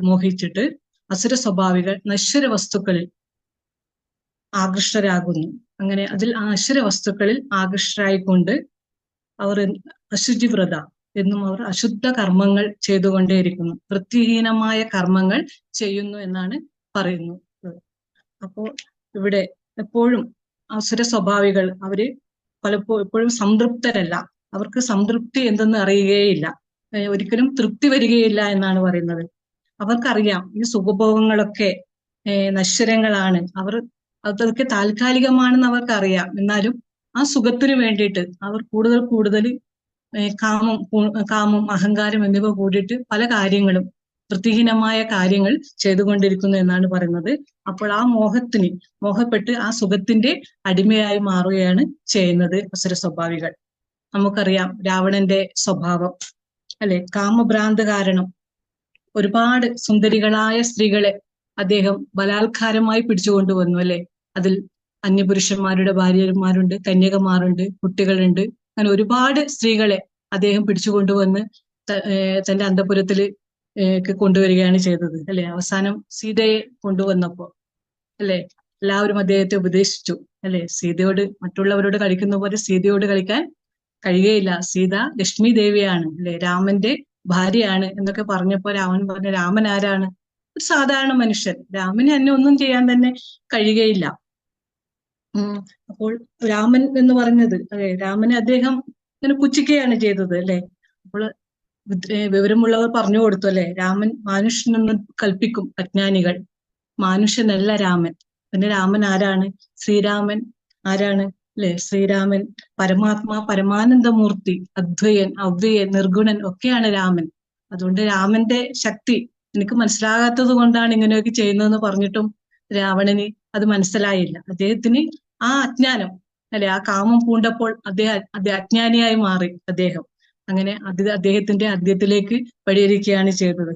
മോഹിച്ചിട്ട് അസുര സ്വഭാവികൾ നശ്വര വസ്തുക്കളിൽ ആകൃഷ്ടരാകുന്നു. അങ്ങനെ അതിൽ അസുര വസ്തുക്കളിൽ ആകൃഷ്ടരായിക്കൊണ്ട് അവർ അശുചിവ്രത എന്നും അവർ അശുദ്ധ കർമ്മങ്ങൾ ചെയ്തുകൊണ്ടേയിരിക്കുന്നു, വൃത്തിഹീനമായ കർമ്മങ്ങൾ ചെയ്യുന്നു എന്നാണ് പറയുന്നത്. അപ്പോൾ ഇവിടെ എപ്പോഴും അസുര സ്വഭാവികൾ അവര് എപ്പോഴും സംതൃപ്തരല്ല, അവർക്ക് സംതൃപ്തി എന്തെന്ന് അറിയുകയില്ല, ഒരിക്കലും തൃപ്തി വരികയില്ല എന്നാണ് പറയുന്നത്. അവർക്കറിയാം ഈ സുഖഭോഗങ്ങളൊക്കെ നശ്വരങ്ങളാണ്, അതൊക്കെ താൽക്കാലികമാണെന്ന് അവർക്കറിയാം. എന്നാലും ആ സുഖത്തിന് വേണ്ടിയിട്ട് അവർ കൂടുതൽ കാമം, അഹങ്കാരം എന്നിവ കൂടിയിട്ട് പല കാര്യങ്ങളും, വൃത്തിഹീനമായ കാര്യങ്ങൾ ചെയ്തുകൊണ്ടിരിക്കുന്നു എന്നാണ് പറയുന്നത്. അപ്പോൾ ആ മോഹപ്പെട്ട് ആ സുഖത്തിന്റെ അടിമയായി മാറുകയാണ് ചെയ്യുന്നത് അസുര സ്വഭാവികൾ. നമുക്കറിയാം രാവണന്റെ സ്വഭാവം അല്ലെ. കാമഭ്രാന്ത് കാരണം ഒരുപാട് സുന്ദരികളായ സ്ത്രീകളെ അദ്ദേഹം ബലാത്കാരമായി പിടിച്ചുകൊണ്ടുവന്നു അല്ലെ. അതിൽ അന്യപുരുഷന്മാരുടെ ഭാര്യമാരുണ്ട്, കന്യകമാരുണ്ട്, കുട്ടികളുണ്ട്. അങ്ങനെ ഒരുപാട് സ്ത്രീകളെ അദ്ദേഹം പിടിച്ചുകൊണ്ടുവന്ന് തന്റെ അന്തഃപുരത്തില് കൊണ്ടുവരികയാണ് ചെയ്തത് അല്ലെ. അവസാനം സീതയെ കൊണ്ടുവന്നപ്പോ അല്ലെ എല്ലാവരും അദ്ദേഹത്തെ ഉപദേശിച്ചു അല്ലെ. സീതയോട്, മറ്റുള്ളവരോട് കളിക്കുന്ന പോലെ സീതയോട് കളിക്കാൻ കഴിയുകയില്ല, സീത ലക്ഷ്മി ദേവിയാണ് അല്ലെ, രാമന്റെ ഭാര്യയാണ് എന്നൊക്കെ പറഞ്ഞപ്പോ രാമൻ പറഞ്ഞു, രാമൻ ആരാണ്? ഒരു സാധാരണ മനുഷ്യൻ, രാമന് എന്നെ ഒന്നും ചെയ്യാൻ തന്നെ കഴിയുകയില്ല. അപ്പോൾ രാമൻ എന്ന് പറഞ്ഞത് അല്ലെ, രാമനെ അദ്ദേഹം ഇങ്ങനെ പുച്ഛിക്കുകയാണ് ചെയ്തത് അല്ലെ. അപ്പോൾ വിവരമുള്ളവർ പറഞ്ഞു കൊടുത്തു അല്ലെ, രാമൻ മാനുഷ്യനെന്ന് കൽപ്പിക്കും അജ്ഞാനികൾ, മാനുഷ്യനല്ല രാമൻ. പിന്നെ രാമൻ ആരാണ്? ശ്രീരാമൻ ആരാണ് അല്ലെ? ശ്രീരാമൻ പരമാത്മാ, പരമാനന്ദമൂർത്തി, അദ്വയൻ, അവ്യയൻ, നിർഗുണൻ ഒക്കെയാണ് രാമൻ. അതുകൊണ്ട് രാമന്റെ ശക്തി എനിക്ക് മനസ്സിലാകാത്തത് കൊണ്ടാണ് ഇങ്ങനെയൊക്കെ ചെയ്യുന്നതെന്ന് പറഞ്ഞിട്ടും രാവണന് അത് മനസ്സിലായില്ല. അദ്ദേഹത്തിന് ആ അജ്ഞാനം അല്ലെ, ആ കാമം പൂണ്ടപ്പോൾ അദ്ദേഹം അജ്ഞാനിയായി മാറി അദ്ദേഹം. അങ്ങനെ അദ്ദേഹത്തിന്റെ അന്ത്യത്തിലേക്ക് വഴിയൊരുക്കുകയാണ് ചെയ്തത്.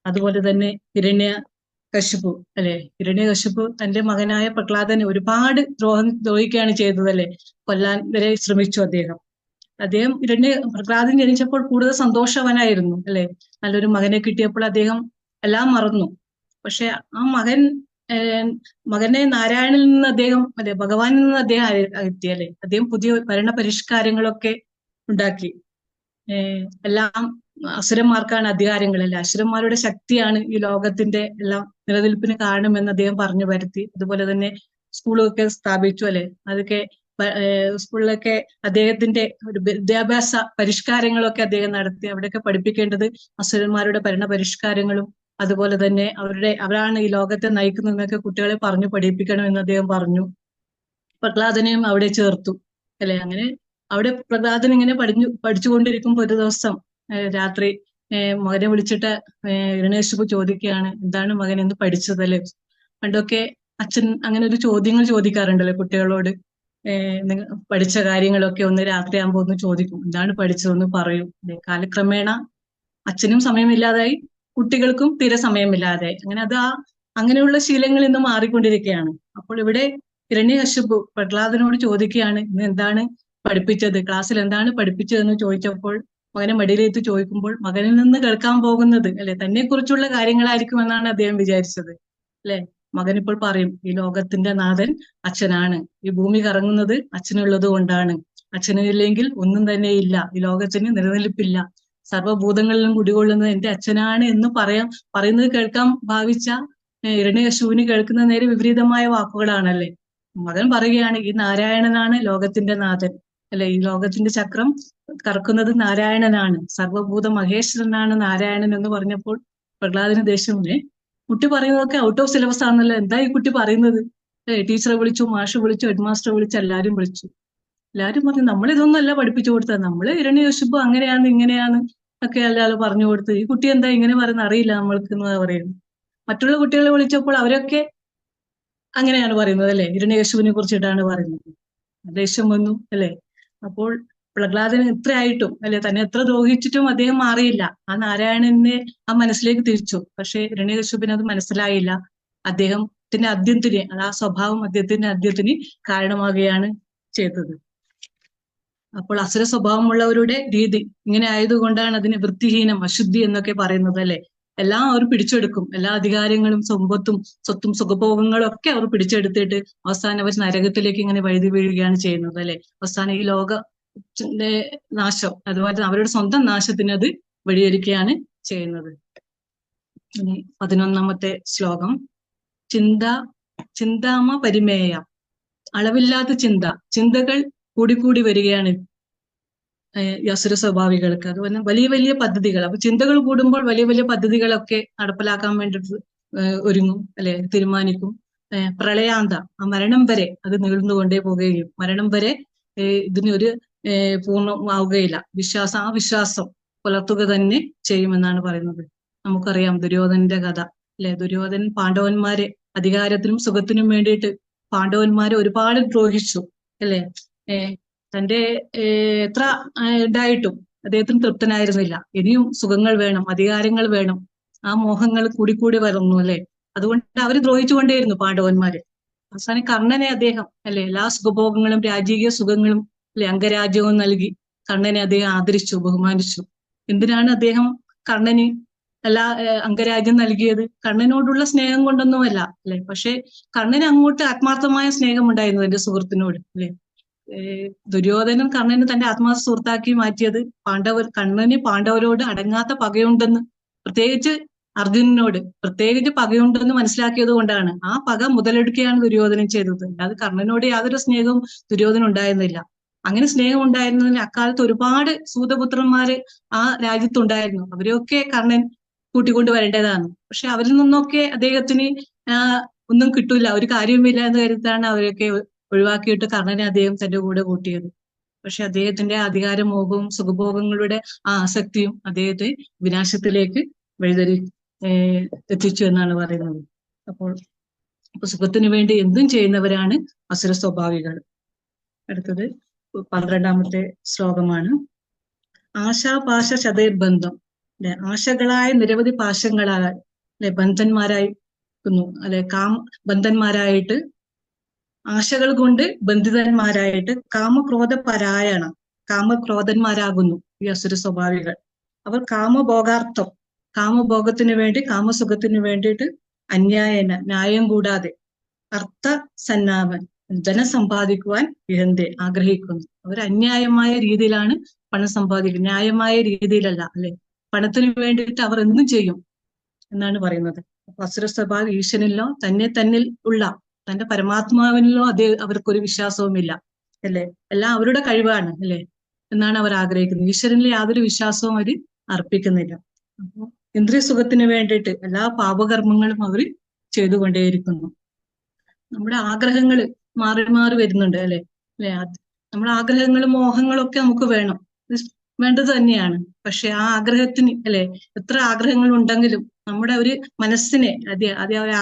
അതുപോലെ തന്നെ ഹിരണ്യകശിപു അല്ലെ, ഹിരണ്യകശിപു തന്റെ മകനായ പ്രഹ്ലാദനെ ഒരുപാട് ദ്രോഹിക്കുകയാണ് ചെയ്തത് അല്ലെ. കൊല്ലാൻ വരെ ശ്രമിച്ചു അദ്ദേഹം. പ്രഹ്ലാദൻ ജനിച്ചപ്പോൾ കൂടുതൽ സന്തോഷവാനായിരുന്നു അല്ലെ. നല്ലൊരു മകനെ കിട്ടിയപ്പോൾ അദ്ദേഹം എല്ലാം മറന്നു. പക്ഷെ ആ മകനെ നാരായണിൽ നിന്ന് അദ്ദേഹം അല്ലെ, ഭഗവാനിൽ നിന്ന് അദ്ദേഹം എത്തി അല്ലെ. അദ്ദേഹം പുതിയ ഭരണ പരിഷ്കാരങ്ങളൊക്കെ ഉണ്ടാക്കി. എല്ലാം അസുരന്മാർക്കാണ് അധികാരങ്ങൾ അല്ലെ, അസുരന്മാരുടെ ശക്തിയാണ് ഈ ലോകത്തിന്റെ എല്ലാം നിലനിൽപ്പിന് കാരണമെന്ന് അദ്ദേഹം പറഞ്ഞു വരുത്തി. അതുപോലെ തന്നെ സ്കൂളൊക്കെ സ്ഥാപിച്ചു അല്ലെ. അതൊക്കെ സ്കൂളിലൊക്കെ അദ്ദേഹത്തിന്റെ ഒരു വിദ്യാഭ്യാസ പരിഷ്കാരങ്ങളൊക്കെ അദ്ദേഹം നടത്തി. അവിടെയൊക്കെ പഠിപ്പിക്കേണ്ടത് അസുരന്മാരുടെ ഭരണ പരിഷ്കാരങ്ങളും അതുപോലെ തന്നെ അവരാണ് ഈ ലോകത്തെ നയിക്കുന്നതെന്നൊക്കെ കുട്ടികളെ പറഞ്ഞു പഠിപ്പിക്കണമെന്ന് അദ്ദേഹം പറഞ്ഞു. പ്രഹ്ലാദനെയും അവിടെ ചേർത്തു അല്ലെ. അങ്ങനെ അവിടെ പ്രഹ്ലാദൻ ഇങ്ങനെ പഠിച്ചുകൊണ്ടിരിക്കുമ്പോ ഒരു ദിവസം രാത്രി മകനെ വിളിച്ചിട്ട് ഹിരണ്യകശിപു ചോദിക്കുകയാണ്, എന്താണ് മകൻ എന്ന് പഠിച്ചതല്ലേ? പണ്ടൊക്കെ അച്ഛൻ അങ്ങനെ ഒരു ചോദ്യങ്ങൾ ചോദിക്കാറുണ്ടല്ലോ കുട്ടികളോട്. നിങ്ങൾ പഠിച്ച കാര്യങ്ങളൊക്കെ ഒന്ന് രാത്രിയാകുമ്പോ ഒന്ന് ചോദിക്കും, എന്താണ് പഠിച്ചതെന്ന് പറയൂ. കാലക്രമേണ അച്ഛനും സമയമില്ലാതായി, കുട്ടികൾക്കും തീരെ സമയമില്ലാതായി. അങ്ങനെയുള്ള ശീലങ്ങൾ ഇന്ന് മാറിക്കൊണ്ടിരിക്കുകയാണ്. അപ്പോൾ ഇവിടെ ഹിരണ്യകശിപു പ്രഹ്ലാദനോട് ചോദിക്കുകയാണ്, ഇന്ന് എന്താണ് പഠിപ്പിച്ചത്, ക്ലാസ്സിൽ എന്താണ് പഠിപ്പിച്ചതെന്ന് ചോദിച്ചപ്പോൾ മകനെ മടിയിലേറ്റ് ചോദിക്കുമ്പോൾ മകനിൽ നിന്ന് കേൾക്കാൻ പോകുന്നത് അല്ലെ തന്നെ കുറിച്ചുള്ള കാര്യങ്ങളായിരിക്കും എന്നാണ് അദ്ദേഹം വിചാരിച്ചത്. അല്ലെ, മകൻ ഇപ്പോൾ പറയും, ഈ ലോകത്തിന്റെ നാഥൻ അച്ഛനാണ്, ഈ ഭൂമി കറങ്ങുന്നത് അച്ഛനുള്ളത് കൊണ്ടാണ്, അച്ഛനില്ലെങ്കിൽ ഒന്നും തന്നെ ഇല്ല, ഈ ലോകത്തിന് നിലനിൽപ്പില്ല, സർവ്വഭൂതങ്ങളിലും കുടികൊള്ളുന്നത് എന്റെ അച്ഛനാണ് എന്ന് പറയുന്നത് കേൾക്കാൻ ഭാവിച്ച ഹിരണ്യകശിപുവിന് കേൾക്കുന്ന നേരെ വിപരീതമായ വാക്കുകളാണല്ലേ. മകൻ പറയുകയാണ്, ഈ നാരായണനാണ് ലോകത്തിന്റെ നാഥൻ, അല്ലെ, ഈ ലോകത്തിന്റെ ചക്രം കറക്കുന്നത് നാരായണനാണ്, സർവ്വഭൂത മഹേശ്വരനാണ് നാരായണൻ എന്ന് പറഞ്ഞപ്പോൾ പ്രഹ്ലാദന് ദേഷ്യമേ, കുട്ടി പറയുന്നതൊക്കെ ഔട്ട് ഓഫ് സിലബസ് ആണല്ലോ, എന്താ ഈ കുട്ടി പറയുന്നത്? ടീച്ചറെ വിളിച്ചു, മാഷ് വിളിച്ചു, ഹെഡ് മാസ്റ്റർ വിളിച്ചു, എല്ലാരും വിളിച്ചു. എല്ലാരും പറഞ്ഞു, നമ്മളിതൊന്നും അല്ല പഠിപ്പിച്ചു കൊടുത്തത്, നമ്മള് ഹിരണ്യകശിപു അങ്ങനെയാണ് ഇങ്ങനെയാണ് ഒക്കെ അല്ലാതെ പറഞ്ഞു കൊടുത്ത്, ഈ കുട്ടി എന്താ ഇങ്ങനെ പറയുന്നത് അറിയില്ല നമ്മൾക്ക് എന്ന് പറയുന്നു. മറ്റുള്ള കുട്ടികളെ വിളിച്ചപ്പോൾ അവരൊക്കെ അങ്ങനെയാണ് പറയുന്നത് അല്ലെ, ഹിരണ്യകശിപുവിനെ കുറിച്ചിട്ടാണ് പറയുന്നത്. ദേഷ്യം വന്നു അല്ലെ. അപ്പോൾ പ്രഹ്ലാദന് ഇത്രയായിട്ടും അല്ലെ, തന്നെ എത്ര ദ്രോഹിച്ചിട്ടും അദ്ദേഹം മാറിയില്ല, ആ നാരായണനെ ആ മനസ്സിലേക്ക് തിരിച്ചു. പക്ഷെ ഹിരണ്യകശിപുവിന് അത് മനസ്സിലായില്ല. അദ്ദേഹത്തിന്റെ അദ്യത്തിന്, ആ സ്വഭാവം അദ്ദേഹത്തിന്റെ അദ്യത്തിന് കാരണമാകുകയാണ് ചെയ്തത്. അപ്പോൾ അസുര സ്വഭാവമുള്ളവരുടെ രീതി ഇങ്ങനെ ആയതുകൊണ്ടാണ് അതിന് വൃത്തിഹീനം, അശുദ്ധി എന്നൊക്കെ പറയുന്നത് അല്ലെ. എല്ലാം അവർ പിടിച്ചെടുക്കും, എല്ലാ അധികാരങ്ങളും സ്വത്തും സുഖഭോഗങ്ങളും ഒക്കെ അവർ പിടിച്ചെടുത്തിട്ട് അവസാനം അവർ നരകത്തിലേക്ക് ഇങ്ങനെ വഴുതി വീഴുകയാണ് ചെയ്യുന്നത് അല്ലെ. അവസാനം ഈ ലോകത്തിന്റെ നാശം, അതുപോലെ അവരുടെ സ്വന്തം നാശത്തിന് അത് വഴിയൊരുക്കുകയാണ് ചെയ്യുന്നത്. ഇനി 11ാമത്തെ ശ്ലോകം. ചിന്താമ പരിമേയ. അളവില്ലാത്ത ചിന്തകൾ കൂടിക്കൂടി വരികയാണ് ഈ അസുര സ്വഭാവികൾക്ക്. അതുപോലെ വലിയ വലിയ പദ്ധതികൾ, അപ്പൊ ചിന്തകൾ കൂടുമ്പോൾ വലിയ വലിയ പദ്ധതികളൊക്കെ നടപ്പിലാക്കാൻ വേണ്ടിയിട്ട് ഒരുങ്ങും അല്ലെ, തീരുമാനിക്കും. പ്രളയാന്ത, ആ മരണം വരെ അത് നീളുന്നുകൊണ്ടേ പോകുകയും മരണം വരെ ഇതിനൊരു പൂർണ്ണമാവുകയില്ല. ആ വിശ്വാസം പുലർത്തുക തന്നെ ചെയ്യുമെന്നാണ് പറയുന്നത്. നമുക്കറിയാം ദുര്യോധനന്റെ കഥ അല്ലെ. ദുര്യോധനൻ പാണ്ഡവന്മാരെ അധികാരത്തിനും സുഖത്തിനും വേണ്ടിയിട്ട് പാണ്ഡവന്മാരെ ഒരുപാട് ദ്രോഹിച്ചു അല്ലെ. തന്റെ എത്ര ഉണ്ടായിട്ടും അദ്ദേഹത്തിന് തൃപ്തനായിരുന്നില്ല. ഇനിയും സുഖങ്ങൾ വേണം, അധികാരങ്ങൾ വേണം, ആ മോഹങ്ങൾ കൂടിക്കൂടി വരുന്നു അല്ലെ. അതുകൊണ്ട് അവര് ദ്രോഹിച്ചുകൊണ്ടേയിരുന്നു പാണ്ഡവന്മാരെ. അവസാനം കർണനെ അദ്ദേഹം അല്ലെ, എല്ലാ സുഖഭോഗങ്ങളും രാജകീയ സുഖങ്ങളും അല്ലെ അംഗരാജ്യവും നൽകി കർണനെ അദ്ദേഹം ആദരിച്ചു, ബഹുമാനിച്ചു. എന്തിനാണ് അദ്ദേഹം കർണന് എല്ലാ അംഗരാജ്യം നൽകിയത്? കർണനോടുള്ള സ്നേഹം കൊണ്ടൊന്നുമല്ല അല്ലെ. പക്ഷെ കർണന് അങ്ങോട്ട് ആത്മാർത്ഥമായ സ്നേഹം ഉണ്ടായിരുന്നു എന്റെ സുഹൃത്തിനോട് അല്ലെ. ദുര്യോധനൻ കർണന് തന്റെ ആത്മാർത്ഥ സുഹൃത്താക്കി മാറ്റിയത് കർണന് പാണ്ഡവരോട് അടങ്ങാത്ത പകയുണ്ടെന്ന്, പ്രത്യേകിച്ച് അർജുനനോട് പ്രത്യേകിച്ച് പകയുണ്ടെന്ന് മനസ്സിലാക്കിയത് കൊണ്ടാണ്. ആ പക മുതലെടുക്കുകയാണ് ദുര്യോധനൻ ചെയ്തത്. അത് കർണനോട് യാതൊരു സ്നേഹവും ദുര്യോധനൻ ഉണ്ടായിരുന്നില്ല. അങ്ങനെ സ്നേഹം ഉണ്ടായിരുന്നതിന് അക്കാലത്ത് ഒരുപാട് സൂതപുത്രന്മാര് ആ രാജ്യത്തുണ്ടായിരുന്നു. അവരെയൊക്കെ കർണൻ കൂട്ടിക്കൊണ്ട് വരേണ്ടതാണ്. പക്ഷെ അവരിൽ നിന്നൊക്കെ അദ്ദേഹത്തിന് ഒന്നും കിട്ടൂല, ഒരു കാര്യവുമില്ല എന്ന് കരുത്താണ് അവരൊക്കെ ഒഴിവാക്കിയിട്ട് കർണനെ അദ്ദേഹം തന്റെ കൂടെ കൂട്ടിയത്. പക്ഷെ അദ്ദേഹത്തിന്റെ അധികാരമോഹവും സുഖഭോഗങ്ങളുടെ ആ ആസക്തിയും അദ്ദേഹത്തെ വിനാശത്തിലേക്ക് എത്തിച്ചു എന്നാണ് പറയുന്നത്. അപ്പോൾ സുഖത്തിന് വേണ്ടി എന്തും ചെയ്യുന്നവരാണ് അസുര സ്വഭാവികൾ. അടുത്തത് 12ാമത്തെ ശ്ലോകമാണ്. ആശാപാശ ശതൈർബന്ധം അല്ലെ. ആശകളായ നിരവധി പാശങ്ങളാൽ അല്ലെ ബന്ധന്മാരായിരിക്കുന്നു അല്ലെ. ബന്ധന്മാരായിട്ട്, ആശകൾ കൊണ്ട് ബന്ധിതന്മാരായിട്ട് കാമക്രോധന്മാരാകുന്നു ഈ അസുര സ്വഭാവികൾ. അവർ കാമഭോഗാർത്ഥം, കാമഭോഗത്തിന് വേണ്ടി, കാമസുഖത്തിന് വേണ്ടിയിട്ട് അന്യായന, ന്യായം കൂടാതെ, അർത്ഥ സന്നാപൻ, ധനം സമ്പാദിക്കുവാൻ ഇഹന്തെ, ആഗ്രഹിക്കുന്നു. അവർ അന്യായമായ രീതിയിലാണ് പണം സമ്പാദിക്കുന്നത്, ന്യായമായ രീതിയിലല്ല അല്ലെ. പണത്തിന് വേണ്ടിയിട്ട് അവർ എന്തും ചെയ്യും എന്നാണ് പറയുന്നത്. അപ്പൊ അസുര സ്വഭാവം ഈശ്വരനിലോ തന്നിൽ ഉള്ള തന്റെ പരമാത്മാവിനിലോ അവർക്കൊരു വിശ്വാസവുമില്ല അല്ലെ. എല്ലാം അവരുടെ കഴിവാണ് അല്ലെ എന്നാണ് അവർ ആഗ്രഹിക്കുന്നത്. ഈശ്വരനിൽ യാതൊരു വിശ്വാസവും അവർ അർപ്പിക്കുന്നില്ല. അപ്പോൾ ഇന്ദ്രിയ സുഖത്തിന് വേണ്ടിയിട്ട് എല്ലാ പാപകർമ്മങ്ങളും അവർ ചെയ്തുകൊണ്ടേയിരിക്കുന്നു. നമ്മുടെ ആഗ്രഹങ്ങൾ മാറി മാറി വരുന്നുണ്ട് അല്ലെ. നമ്മുടെ ആഗ്രഹങ്ങളും മോഹങ്ങളും ഒക്കെ നമുക്ക് വേണ്ടത് തന്നെയാണ്. പക്ഷെ ആ ആഗ്രഹത്തിന് അല്ലെ, എത്ര ആഗ്രഹങ്ങൾ ഉണ്ടെങ്കിലും നമ്മുടെ ഒരു മനസ്സിനെ